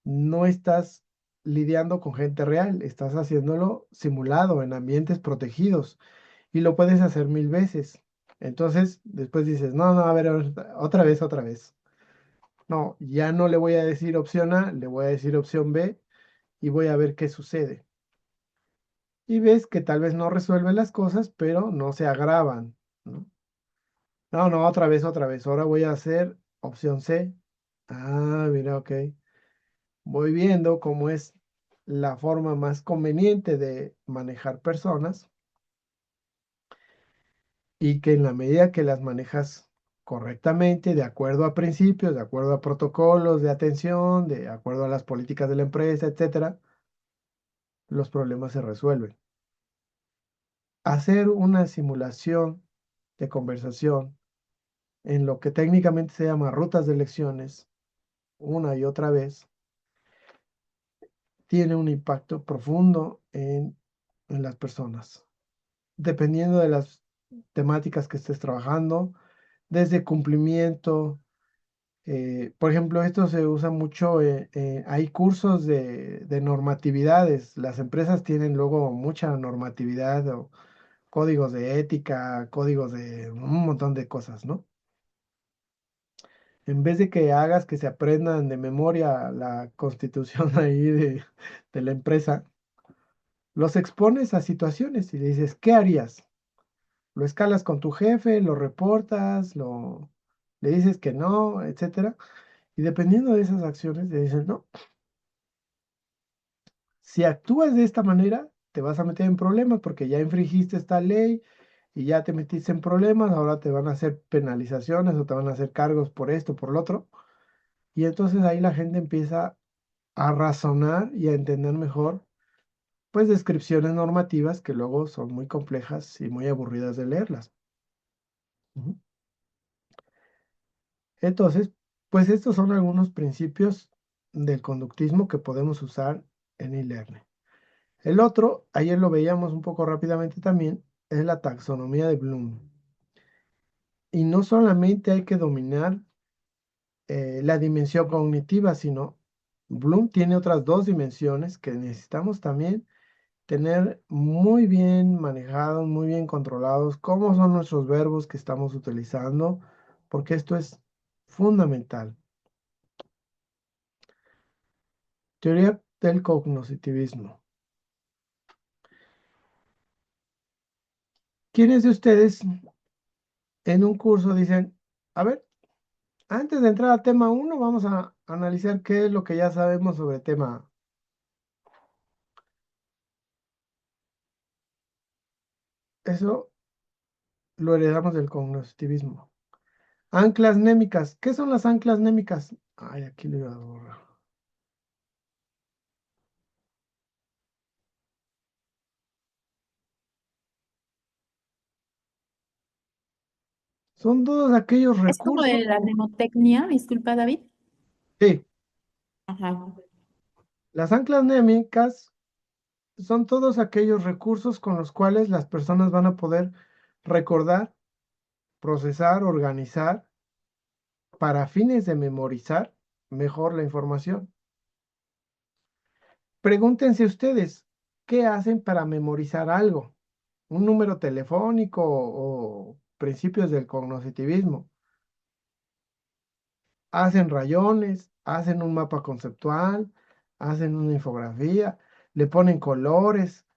no estás lidiando con gente real, estás haciéndolo simulado en ambientes protegidos y lo puedes hacer mil veces. Entonces, después dices, no, no, a ver, otra vez, otra vez. No, ya no le voy a decir opción A, le voy a decir opción B y voy a ver qué sucede. Y ves que tal vez no resuelve las cosas, pero no se agravan, ¿no? No, no, otra vez, otra vez. Ahora voy a hacer opción C. Ah, mira, ok. Voy viendo cómo es la forma más conveniente de manejar personas y que en la medida que las manejas correctamente, de acuerdo a principios, de acuerdo a protocolos de atención, de acuerdo a las políticas de la empresa, etcétera, los problemas se resuelven. Hacer una simulación de conversación en lo que técnicamente se llama rutas de elecciones una y otra vez tiene un impacto profundo en las personas, dependiendo de las temáticas que estés trabajando, desde cumplimiento. Por ejemplo, esto se usa mucho, hay cursos de normatividades. Las empresas tienen luego mucha normatividad o códigos de ética, códigos de un montón de cosas, ¿no? En vez de que hagas que se aprendan de memoria la constitución ahí de la empresa, los expones a situaciones y le dices, ¿qué harías? Lo escalas con tu jefe, lo reportas, le dices que no, etcétera. Y dependiendo de esas acciones, le dices, no, si actúas de esta manera, te vas a meter en problemas porque ya infringiste esta ley y ya te metiste en problemas, ahora te van a hacer penalizaciones o te van a hacer cargos por esto, por lo otro. Y entonces ahí la gente empieza a razonar y a entender mejor, pues, descripciones normativas que luego son muy complejas y muy aburridas de leerlas. Ujú. Entonces, pues estos son algunos principios del conductismo que podemos usar en e-learning. El otro, ayer lo veíamos un poco rápidamente también, es la taxonomía de Bloom. Y no solamente hay que dominar la dimensión cognitiva, sino Bloom tiene otras dos dimensiones que necesitamos también tener muy bien manejados, muy bien controlados, cómo son nuestros verbos que estamos utilizando, porque esto es fundamental. Teoría del cognitivismo. ¿Quiénes de ustedes en un curso dicen, a ver, antes de entrar al tema uno, vamos a analizar qué es lo que ya sabemos sobre tema A? Eso lo heredamos del cognitivismo. Anclas némicas. ¿Qué son las anclas némicas? Ay, aquí lo iba a borrar. Son todos aquellos Es como de recursos. la mnemotecnia, disculpa, David. Sí, Ajá. las anclas némicas son todos aquellos recursos con los cuales las personas van a poder recordar procesar, organizar para fines de memorizar mejor la información. Pregúntense ustedes, ¿qué hacen para memorizar algo? ¿Un número telefónico o principios del cognitivismo? Hacen rayones, hacen un mapa conceptual, hacen una infografía, le ponen colores,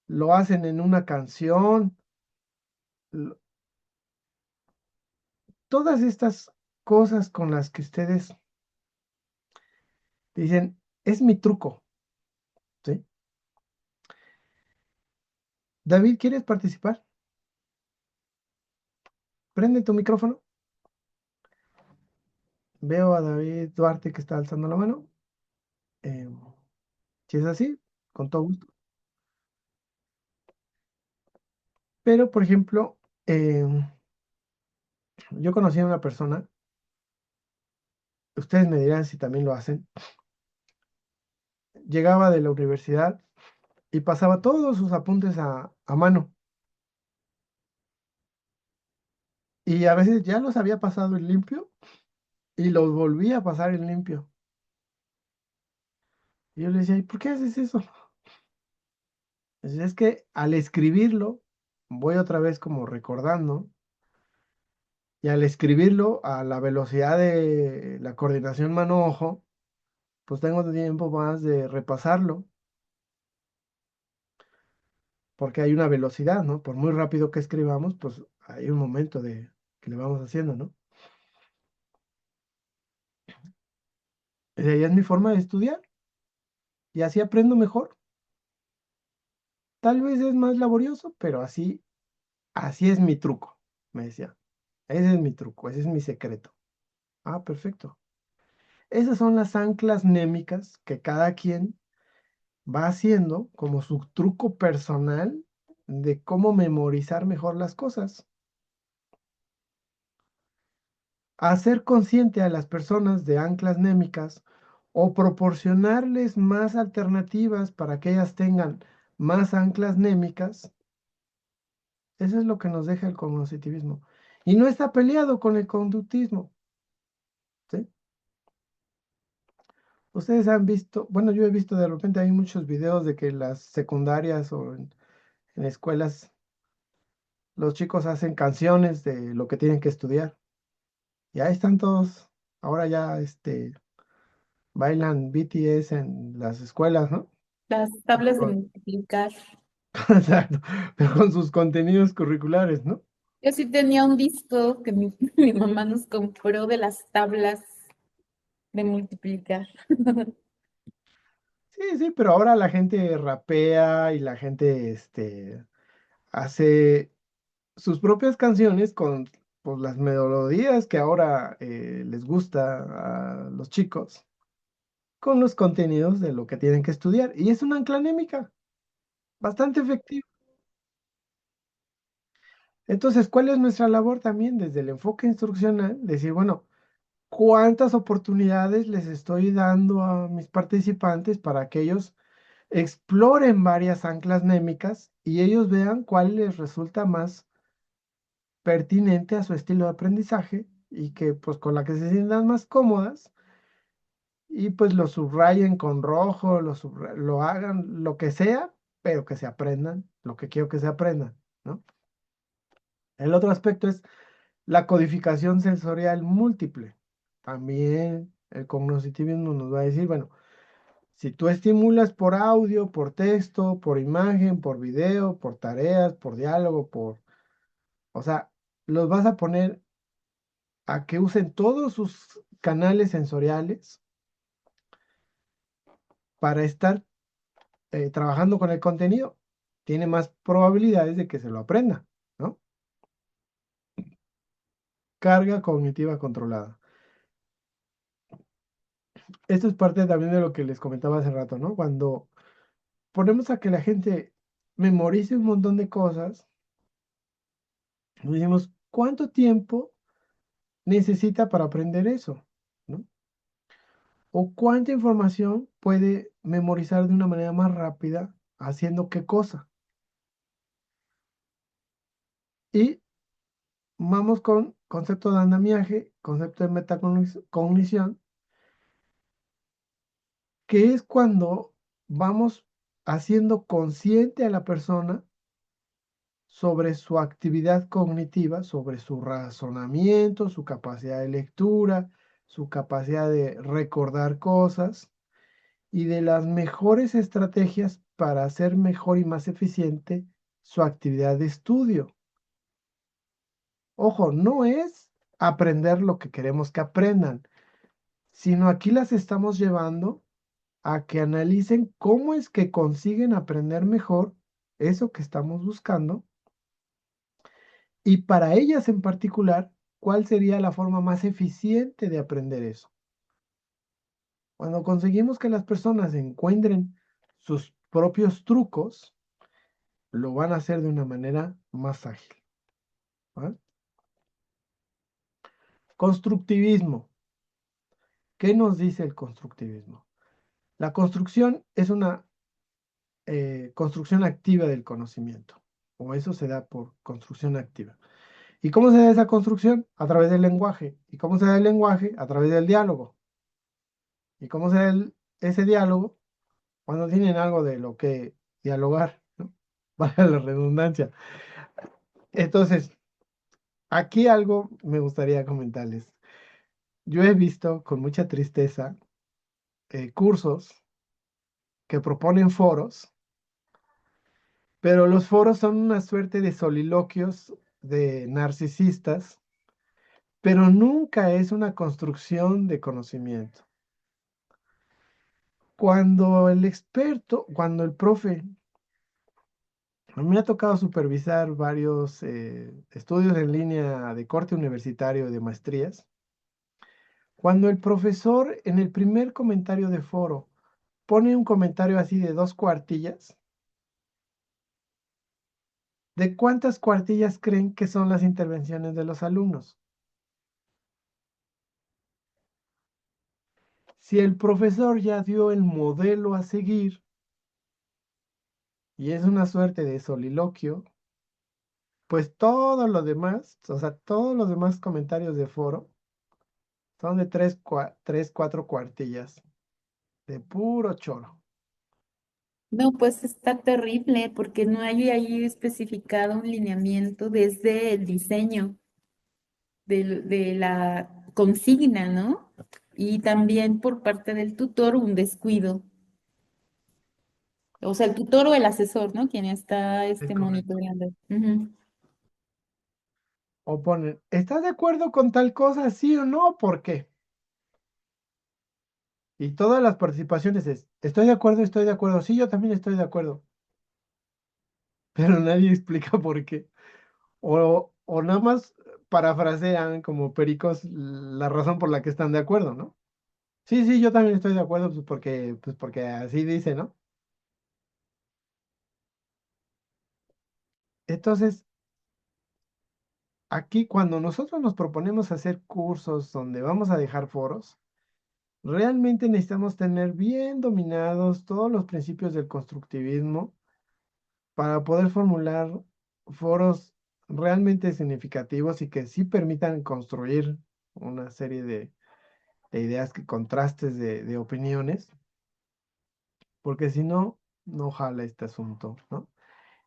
lo hacen en una canción. lo- Todas estas cosas con las que ustedes dicen, es mi truco, ¿sí? David, ¿quieres participar? Prende tu micrófono. Veo a David Duarte que está alzando la mano. Eh, si es así, con todo gusto. Pero, por ejemplo, yo conocí a una persona, ustedes me dirán si también lo hacen, llegaba de la universidad y pasaba todos sus apuntes a mano. Y a veces ya los había pasado en limpio y los volvía a pasar en limpio. Y yo le decía, ¿y por qué haces eso? Es que al escribirlo, voy otra vez como recordando, y al escribirlo a la velocidad de la coordinación mano-ojo, pues tengo tiempo más de repasarlo, porque hay una velocidad, ¿no? Por muy rápido que escribamos, pues hay un momento de que le vamos haciendo, ¿no? Esa ya es mi forma de estudiar y así aprendo mejor. Tal vez es más laborioso, pero así es mi truco, me decía. Ese es mi truco, ese es mi secreto. Ah, perfecto. Esas son las anclas némicas que cada quien va haciendo como su truco personal de cómo memorizar mejor las cosas. Hacer consciente a las personas de anclas némicas o proporcionarles más alternativas para que ellas tengan más anclas némicas, eso es lo que nos deja el cognitivismo. Y no está peleado con el conductismo, ¿sí? Ustedes han visto, bueno, yo he visto de repente hay muchos videos de que en las secundarias o en escuelas los chicos hacen canciones de lo que tienen que estudiar. Y ahí están todos, ahora ya bailan BTS en las escuelas, ¿no? Las tablas de Con- multiplicar. Exacto, pero con sus contenidos curriculares, ¿no? Yo sí tenía un disco que mi mamá nos compró de las tablas de multiplicar. Sí, sí, pero ahora la gente rapea y la gente hace sus propias canciones con pues, las melodías que ahora les gusta a los chicos, con los contenidos de lo que tienen que estudiar. Y es una ancla anémica, bastante efectiva. Entonces, ¿cuál es nuestra labor también desde el enfoque instruccional? Decir, bueno, ¿cuántas oportunidades les estoy dando a mis participantes para que ellos exploren varias anclas némicas y ellos vean cuál les resulta más pertinente a su estilo de aprendizaje y que pues con la que se sientan más cómodas y pues lo subrayen con rojo, lo hagan lo que sea, pero que se aprendan lo que quiero que se aprendan, ¿no? El otro aspecto es la codificación sensorial múltiple. También el cognitivismo nos va a decir, bueno, si tú estimulas por audio, por texto, por imagen, por video, por tareas, por diálogo, o sea, los vas a poner a que usen todos sus canales sensoriales para estar trabajando con el contenido. Tiene más probabilidades de que se lo aprenda, ¿no? Carga cognitiva controlada. Esto es parte también de lo que les comentaba hace rato, ¿no? Cuando ponemos a que la gente memorice un montón de cosas, nos decimos, ¿cuánto tiempo necesita para aprender eso? ¿No? ¿O cuánta información puede memorizar de una manera más rápida haciendo qué cosa? Y vamos con concepto de andamiaje, concepto de metacognición, que es cuando vamos haciendo consciente a la persona sobre su actividad cognitiva, sobre su razonamiento, su capacidad de lectura, su capacidad de recordar cosas y de las mejores estrategias para hacer mejor y más eficiente su actividad de estudio. Ojo, no es aprender lo que queremos que aprendan, sino aquí las estamos llevando a que analicen cómo es que consiguen aprender mejor eso que estamos buscando y para ellas en particular, cuál sería la forma más eficiente de aprender eso. Cuando conseguimos que las personas encuentren sus propios trucos, lo van a hacer de una manera más ágil. ¿Vale? Constructivismo. ¿Qué nos dice el constructivismo? La construcción es una construcción activa del conocimiento, o eso se da por construcción activa. ¿Y cómo se da esa construcción? A través del lenguaje. ¿Y cómo se da el lenguaje? A través del diálogo. ¿Y cómo se da ese diálogo? Cuando tienen algo de lo que dialogar, ¿no? Vale la redundancia. Entonces, aquí algo me gustaría comentarles. Yo he visto con mucha tristeza cursos que proponen foros, pero los foros son una suerte de soliloquios de narcisistas, pero nunca es una construcción de conocimiento. Cuando el profe, a mí me ha tocado supervisar varios estudios en línea de corte universitario de maestrías, cuando el profesor en el primer comentario de foro pone un comentario así de 2 cuartillas, ¿de cuántas cuartillas creen que son las intervenciones de los alumnos? Si el profesor ya dio el modelo a seguir y es una suerte de soliloquio, pues todo lo demás, o sea, todos los demás comentarios de foro son de 3, 4 cuartillas, de puro choro. No, pues está terrible porque no hay ahí especificado un lineamiento desde el diseño de la consigna, ¿no? Y también por parte del tutor un descuido. O sea, el tutor o el asesor, ¿no? Quien está Es correcto. monitoreando. Ujú. O ponen, ¿estás de acuerdo con tal cosa? ¿Sí o no? ¿Por qué? Y todas las participaciones es, estoy de acuerdo, sí, yo también estoy de acuerdo, pero nadie explica por qué. O nada más parafrasean como pericos la razón por la que están de acuerdo, ¿no? Sí, sí, yo también estoy de acuerdo, pues porque así dice, ¿no? Entonces, aquí cuando nosotros nos proponemos hacer cursos donde vamos a dejar foros, realmente necesitamos tener bien dominados todos los principios del constructivismo para poder formular foros realmente significativos y que sí permitan construir una serie de ideas que contrastes de opiniones, porque si no, no jala este asunto, ¿no?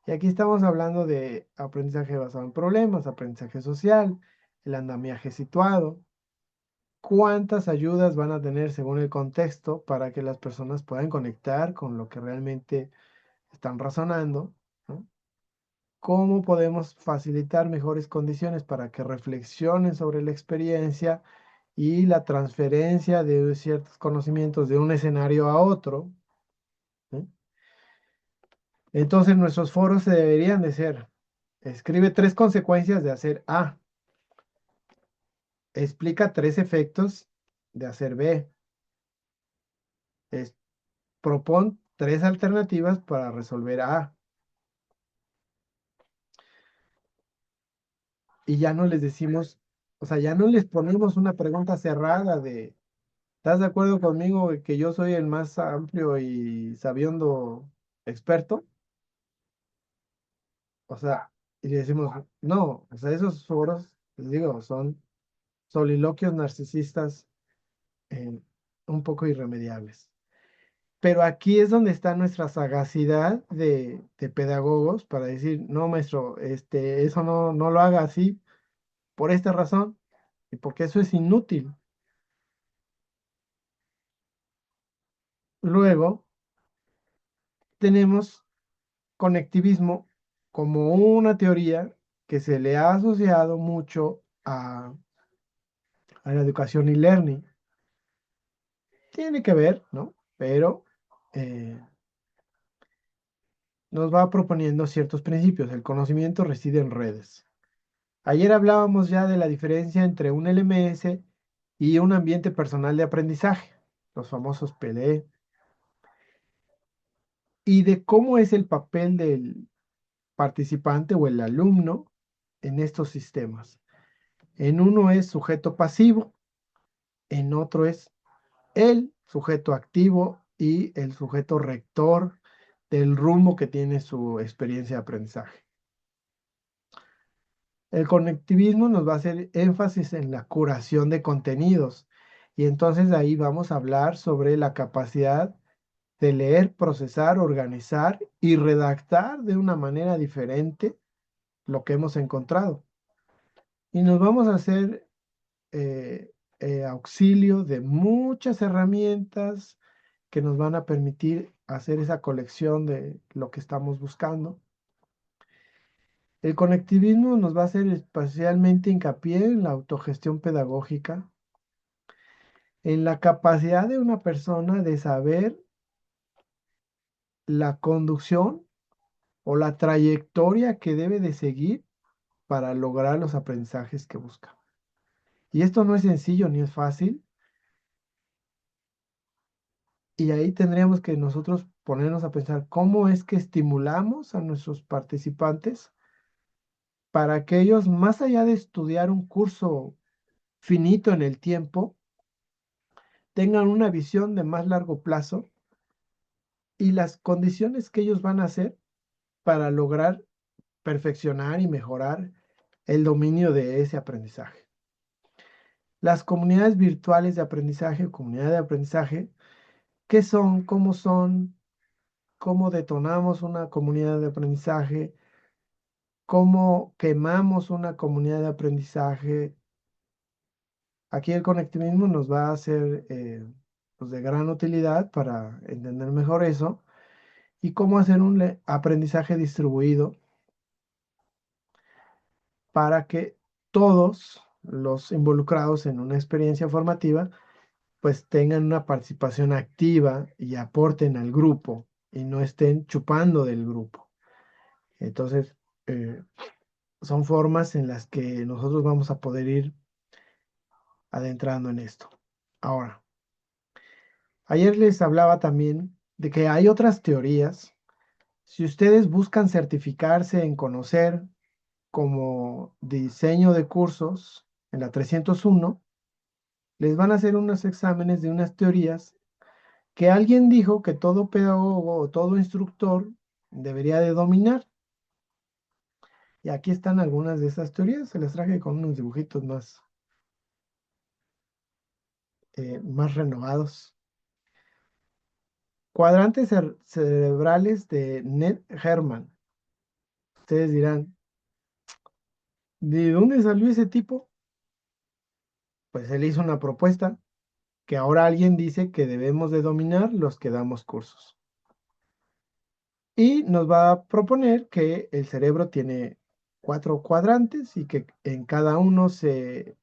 Y aquí estamos hablando de aprendizaje basado en problemas, aprendizaje social, el andamiaje situado, cuántas ayudas van a tener según el contexto para que las personas puedan conectar con lo que realmente están razonando, ¿no? Cómo podemos facilitar mejores condiciones para que reflexionen sobre la experiencia y la transferencia de ciertos conocimientos de un escenario a otro, ¿sí? Entonces nuestros foros se deberían de ser, escribe 3 consecuencias de hacer A, explica 3 efectos de hacer B, es- propon 3 alternativas para resolver A. Y ya no les decimos, o sea, ya no les ponemos una pregunta cerrada de, ¿estás de acuerdo conmigo que yo soy el más amplio y sabiondo experto? O sea, y le decimos, no, o sea, esos foros Les digo, son soliloquios narcisistas eh, un poco irremediables. Pero aquí es donde está nuestra sagacidad de pedagogos para decir, no, maestro, eso no lo haga así por esta razón y porque eso es inútil. Luego tenemos conectivismo como una teoría que se le ha asociado mucho a la educación y learning. Tiene que ver, ¿no? Pero eh, nos va proponiendo ciertos principios. El conocimiento reside en redes. Ayer hablábamos ya de la diferencia entre un LMS y un ambiente personal de aprendizaje, los famosos PDE, y de cómo es el papel del participante o el alumno en estos sistemas. En uno es sujeto pasivo, en otro es el sujeto activo y el sujeto rector del rumbo que tiene su experiencia de aprendizaje. El conectivismo nos va a hacer énfasis en la curación de contenidos y entonces ahí vamos a hablar sobre la capacidad de leer, procesar, organizar y redactar de una manera diferente lo que hemos encontrado. Y nos vamos a hacer eh, auxilio de muchas herramientas que nos van a permitir hacer esa colección de lo que estamos buscando. El conectivismo nos va a hacer especialmente hincapié en la autogestión pedagógica, en la capacidad de una persona de saber la conducción o la trayectoria que debe de seguir para lograr los aprendizajes que busca. Y esto no es sencillo ni es fácil, y ahí tendríamos que nosotros ponernos a pensar cómo es que estimulamos a nuestros participantes para que ellos, más allá de estudiar un curso finito en el tiempo, tengan una visión de más largo plazo y las condiciones que ellos van a hacer para lograr perfeccionar y mejorar el dominio de ese aprendizaje. Las comunidades virtuales de aprendizaje o comunidad de aprendizaje, ¿qué son? ¿Cómo son? ¿Cómo detonamos una comunidad de aprendizaje? ¿Cómo quemamos una comunidad de aprendizaje? Aquí el conectivismo nos va a ser pues de gran utilidad para entender mejor eso y cómo hacer un aprendizaje distribuido para que todos los involucrados en una experiencia formativa pues tengan una participación activa y aporten al grupo y no estén chupando del grupo. Entonces, eh, son formas en las que nosotros vamos a poder ir adentrando en esto. Ahora, ayer les hablaba también de que hay otras teorías. Si ustedes buscan certificarse en conocer como diseño de cursos en la 301, les van a hacer unos exámenes de unas teorías que alguien dijo que todo pedagogo o todo instructor debería de dominar. Y aquí están algunas de esas teorías. Se las traje con unos dibujitos más renovados. Cuadrantes cerebrales de Ned Herman. Ustedes dirán, ¿de dónde salió ese tipo? Pues él hizo una propuesta que ahora alguien dice que debemos de dominar los que damos cursos. Y nos va a proponer que el cerebro tiene 4 cuadrantes y que en cada uno se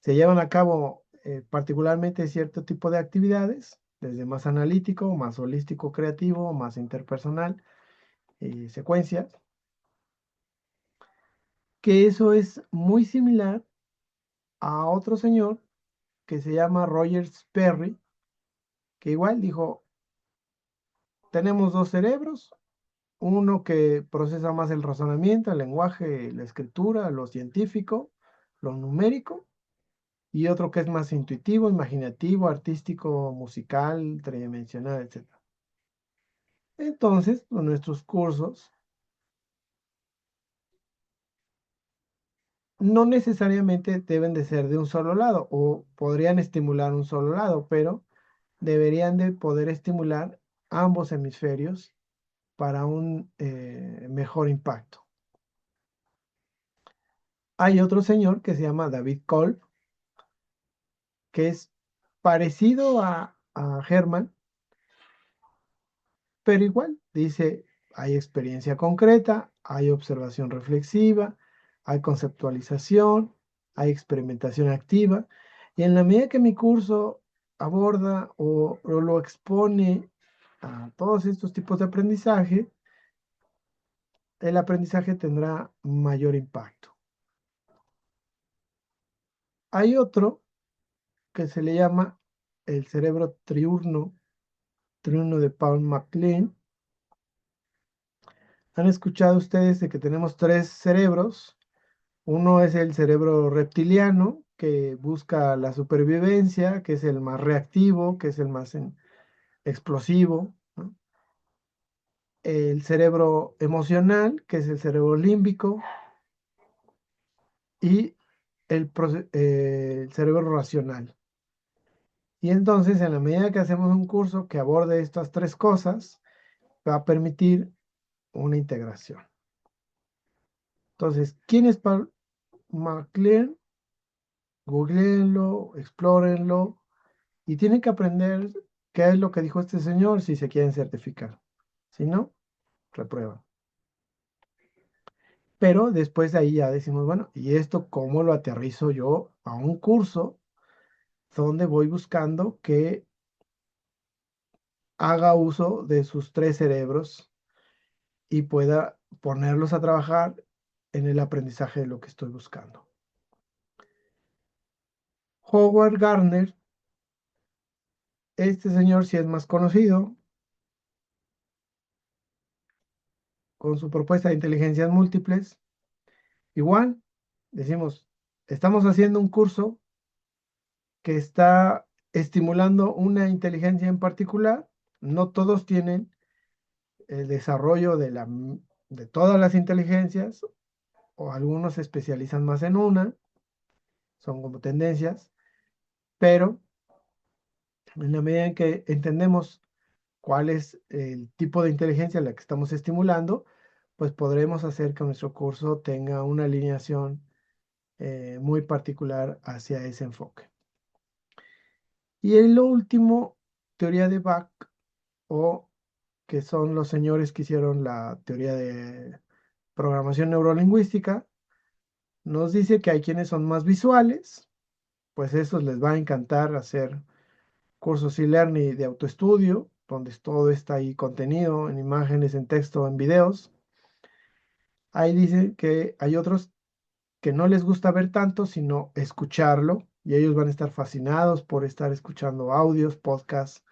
llevan a cabo particularmente cierto tipo de actividades, desde más analítico, más holístico creativo, más interpersonal, secuencias, que eso es muy similar a otro señor que se llama Roger Sperry, que igual dijo, tenemos dos cerebros, uno que procesa más el razonamiento, el lenguaje, la escritura, lo científico, lo numérico, y otro que es más intuitivo, imaginativo, artístico, musical, tridimensional, etc. Entonces, nuestros cursos no necesariamente deben de ser de un solo lado o podrían estimular un solo lado, pero deberían de poder estimular ambos hemisferios para un mejor impacto. Hay otro señor que se llama David Kolb, que es parecido a Herman, pero igual dice, hay experiencia concreta, hay observación reflexiva, hay conceptualización, hay experimentación activa, y en la medida que mi curso aborda o lo expone a todos estos tipos de aprendizaje, el aprendizaje tendrá mayor impacto. Hay otro que se le llama el cerebro triurno de Paul MacLean. ¿Han escuchado ustedes de que tenemos tres cerebros? Uno es el cerebro reptiliano, que busca la supervivencia, que es el más reactivo, que es el más explosivo, ¿no? El cerebro emocional, que es el cerebro límbico, y el cerebro racional. Y entonces, en la medida que hacemos un curso que aborde estas tres cosas, va a permitir una integración. Entonces, ¿quién es Paul MacLean? Googleenlo, explórenlo y tienen que aprender qué es lo que dijo este señor si se quieren certificar. Si no, reprueban. Pero después de ahí ya decimos, bueno, ¿y esto cómo lo aterrizo yo a un curso donde voy buscando que haga uso de sus tres cerebros y pueda ponerlos a trabajar en el aprendizaje de lo que estoy buscando? Howard Gardner, este señor sí es más conocido, con su propuesta de inteligencias múltiples. Igual, decimos, estamos haciendo un curso que está estimulando una inteligencia en particular. No todos tienen el desarrollo de todas las inteligencias, o algunos se especializan más en una, son como tendencias, pero en la medida en que entendemos cuál es el tipo de inteligencia a la que estamos estimulando, pues podremos hacer que nuestro curso tenga una alineación muy particular hacia ese enfoque. Y en lo último, teoría de Bach, o que son los señores que hicieron la teoría de programación neurolingüística, nos dice que hay quienes son más visuales, pues esos les va a encantar hacer cursos e-learning de autoestudio, donde todo está ahí contenido en imágenes, en texto, en videos. Ahí dice que hay otros que no les gusta ver tanto, sino escucharlo, y ellos van a estar fascinados por estar escuchando audios, podcasts.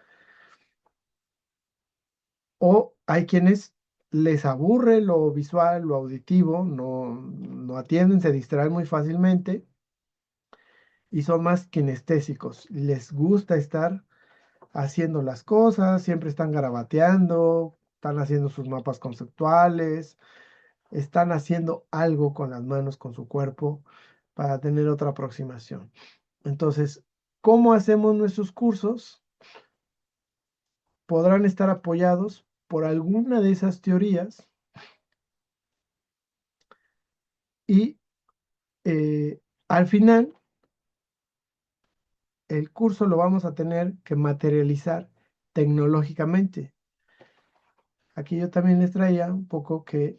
O hay quienes les aburre lo visual, lo auditivo, no atienden, se distraen muy fácilmente y son más kinestésicos. Les gusta estar haciendo las cosas, siempre están garabateando, están haciendo sus mapas conceptuales, están haciendo algo con las manos, con su cuerpo, para tener otra aproximación. Entonces, ¿cómo hacemos nuestros cursos? Podrán estar apoyados por alguna de esas teorías y al final el curso lo vamos a tener que materializar tecnológicamente. Aquí yo también les traía un poco que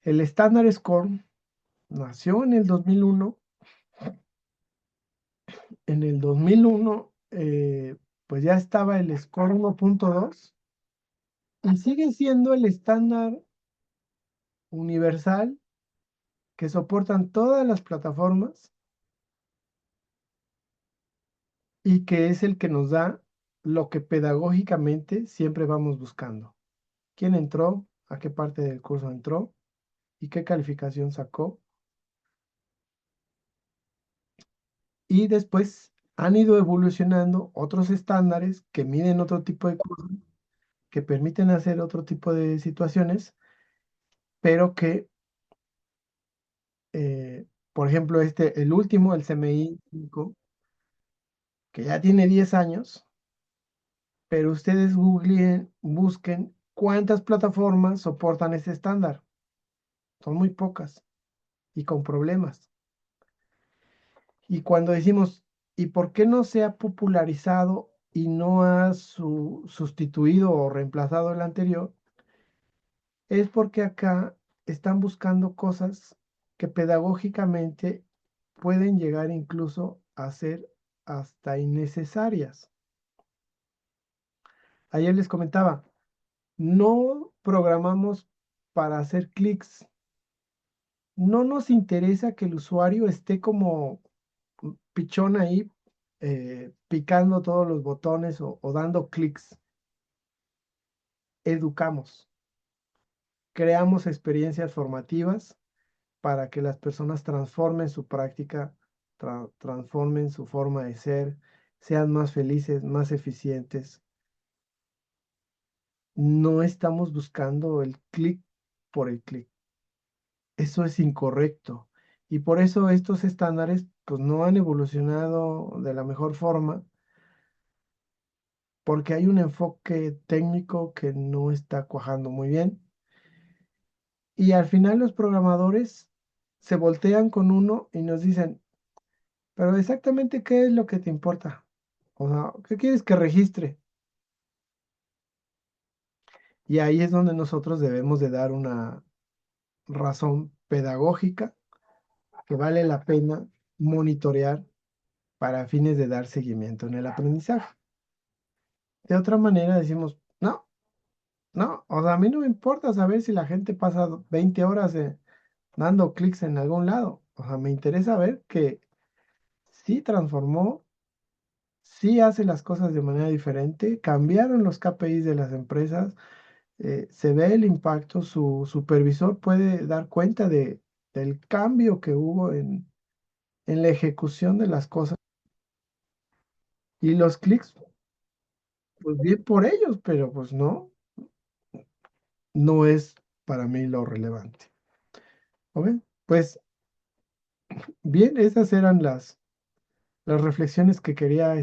el estándar SCORM nació en el 2001. En el 2001, pues ya estaba el SCORM 1.2 y sigue siendo el estándar universal que soportan todas las plataformas y que es el que nos da lo que pedagógicamente siempre vamos buscando. ¿Quién entró? ¿A qué parte del curso entró? ¿Y qué calificación sacó? Y después han ido evolucionando otros estándares que miden otro tipo de cosas, que permiten hacer otro tipo de situaciones, pero que Por ejemplo, el último, el CMI 5, que ya tiene 10 años, pero ustedes googleen, busquen cuántas plataformas soportan ese estándar. Son muy pocas y con problemas. Y cuando decimos, ¿y por qué no se ha popularizado y no ha sustituido o reemplazado el anterior? Es porque acá están buscando cosas que pedagógicamente pueden llegar incluso a ser hasta innecesarias. Ayer les comentaba, no programamos para hacer clics. No nos interesa que el usuario esté como pichón ahí, picando todos los botones o dando clics. Educamos, creamos experiencias formativas para que las personas transformen su práctica, transformen su forma de ser, sean más felices, más eficientes. No estamos buscando el clic por el clic. Eso es incorrecto. Y por eso estos estándares pues no han evolucionado de la mejor forma, porque hay un enfoque técnico que no está cuajando muy bien. Y al final los programadores se voltean con uno y nos dicen, pero exactamente qué es lo que te importa. O sea, ¿qué quieres que registre? Y ahí es donde nosotros debemos de dar una razón pedagógica que vale la pena monitorear para fines de dar seguimiento en el aprendizaje. De otra manera decimos, no, no, o sea, a mí no me importa saber si la gente pasa 20 horas dando clics en algún lado. O sea, me interesa ver que sí transformó, sí hace las cosas de manera diferente, cambiaron los KPIs de las empresas, se ve el impacto, su supervisor puede dar cuenta del cambio que hubo en la ejecución de las cosas. Y los clics, pues bien por ellos, pero pues no, no es para mí lo relevante. ¿Ok? Pues bien, esas eran las reflexiones que quería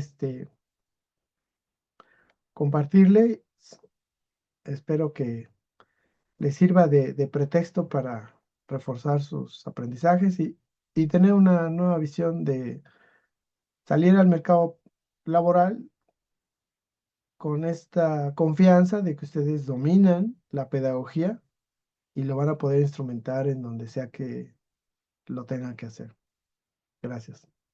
compartirle. Espero que les sirva de pretexto para reforzar sus aprendizajes y tener una nueva visión de salir al mercado laboral con esta confianza de que ustedes dominan la pedagogía y lo van a poder instrumentar en donde sea que lo tengan que hacer. Gracias.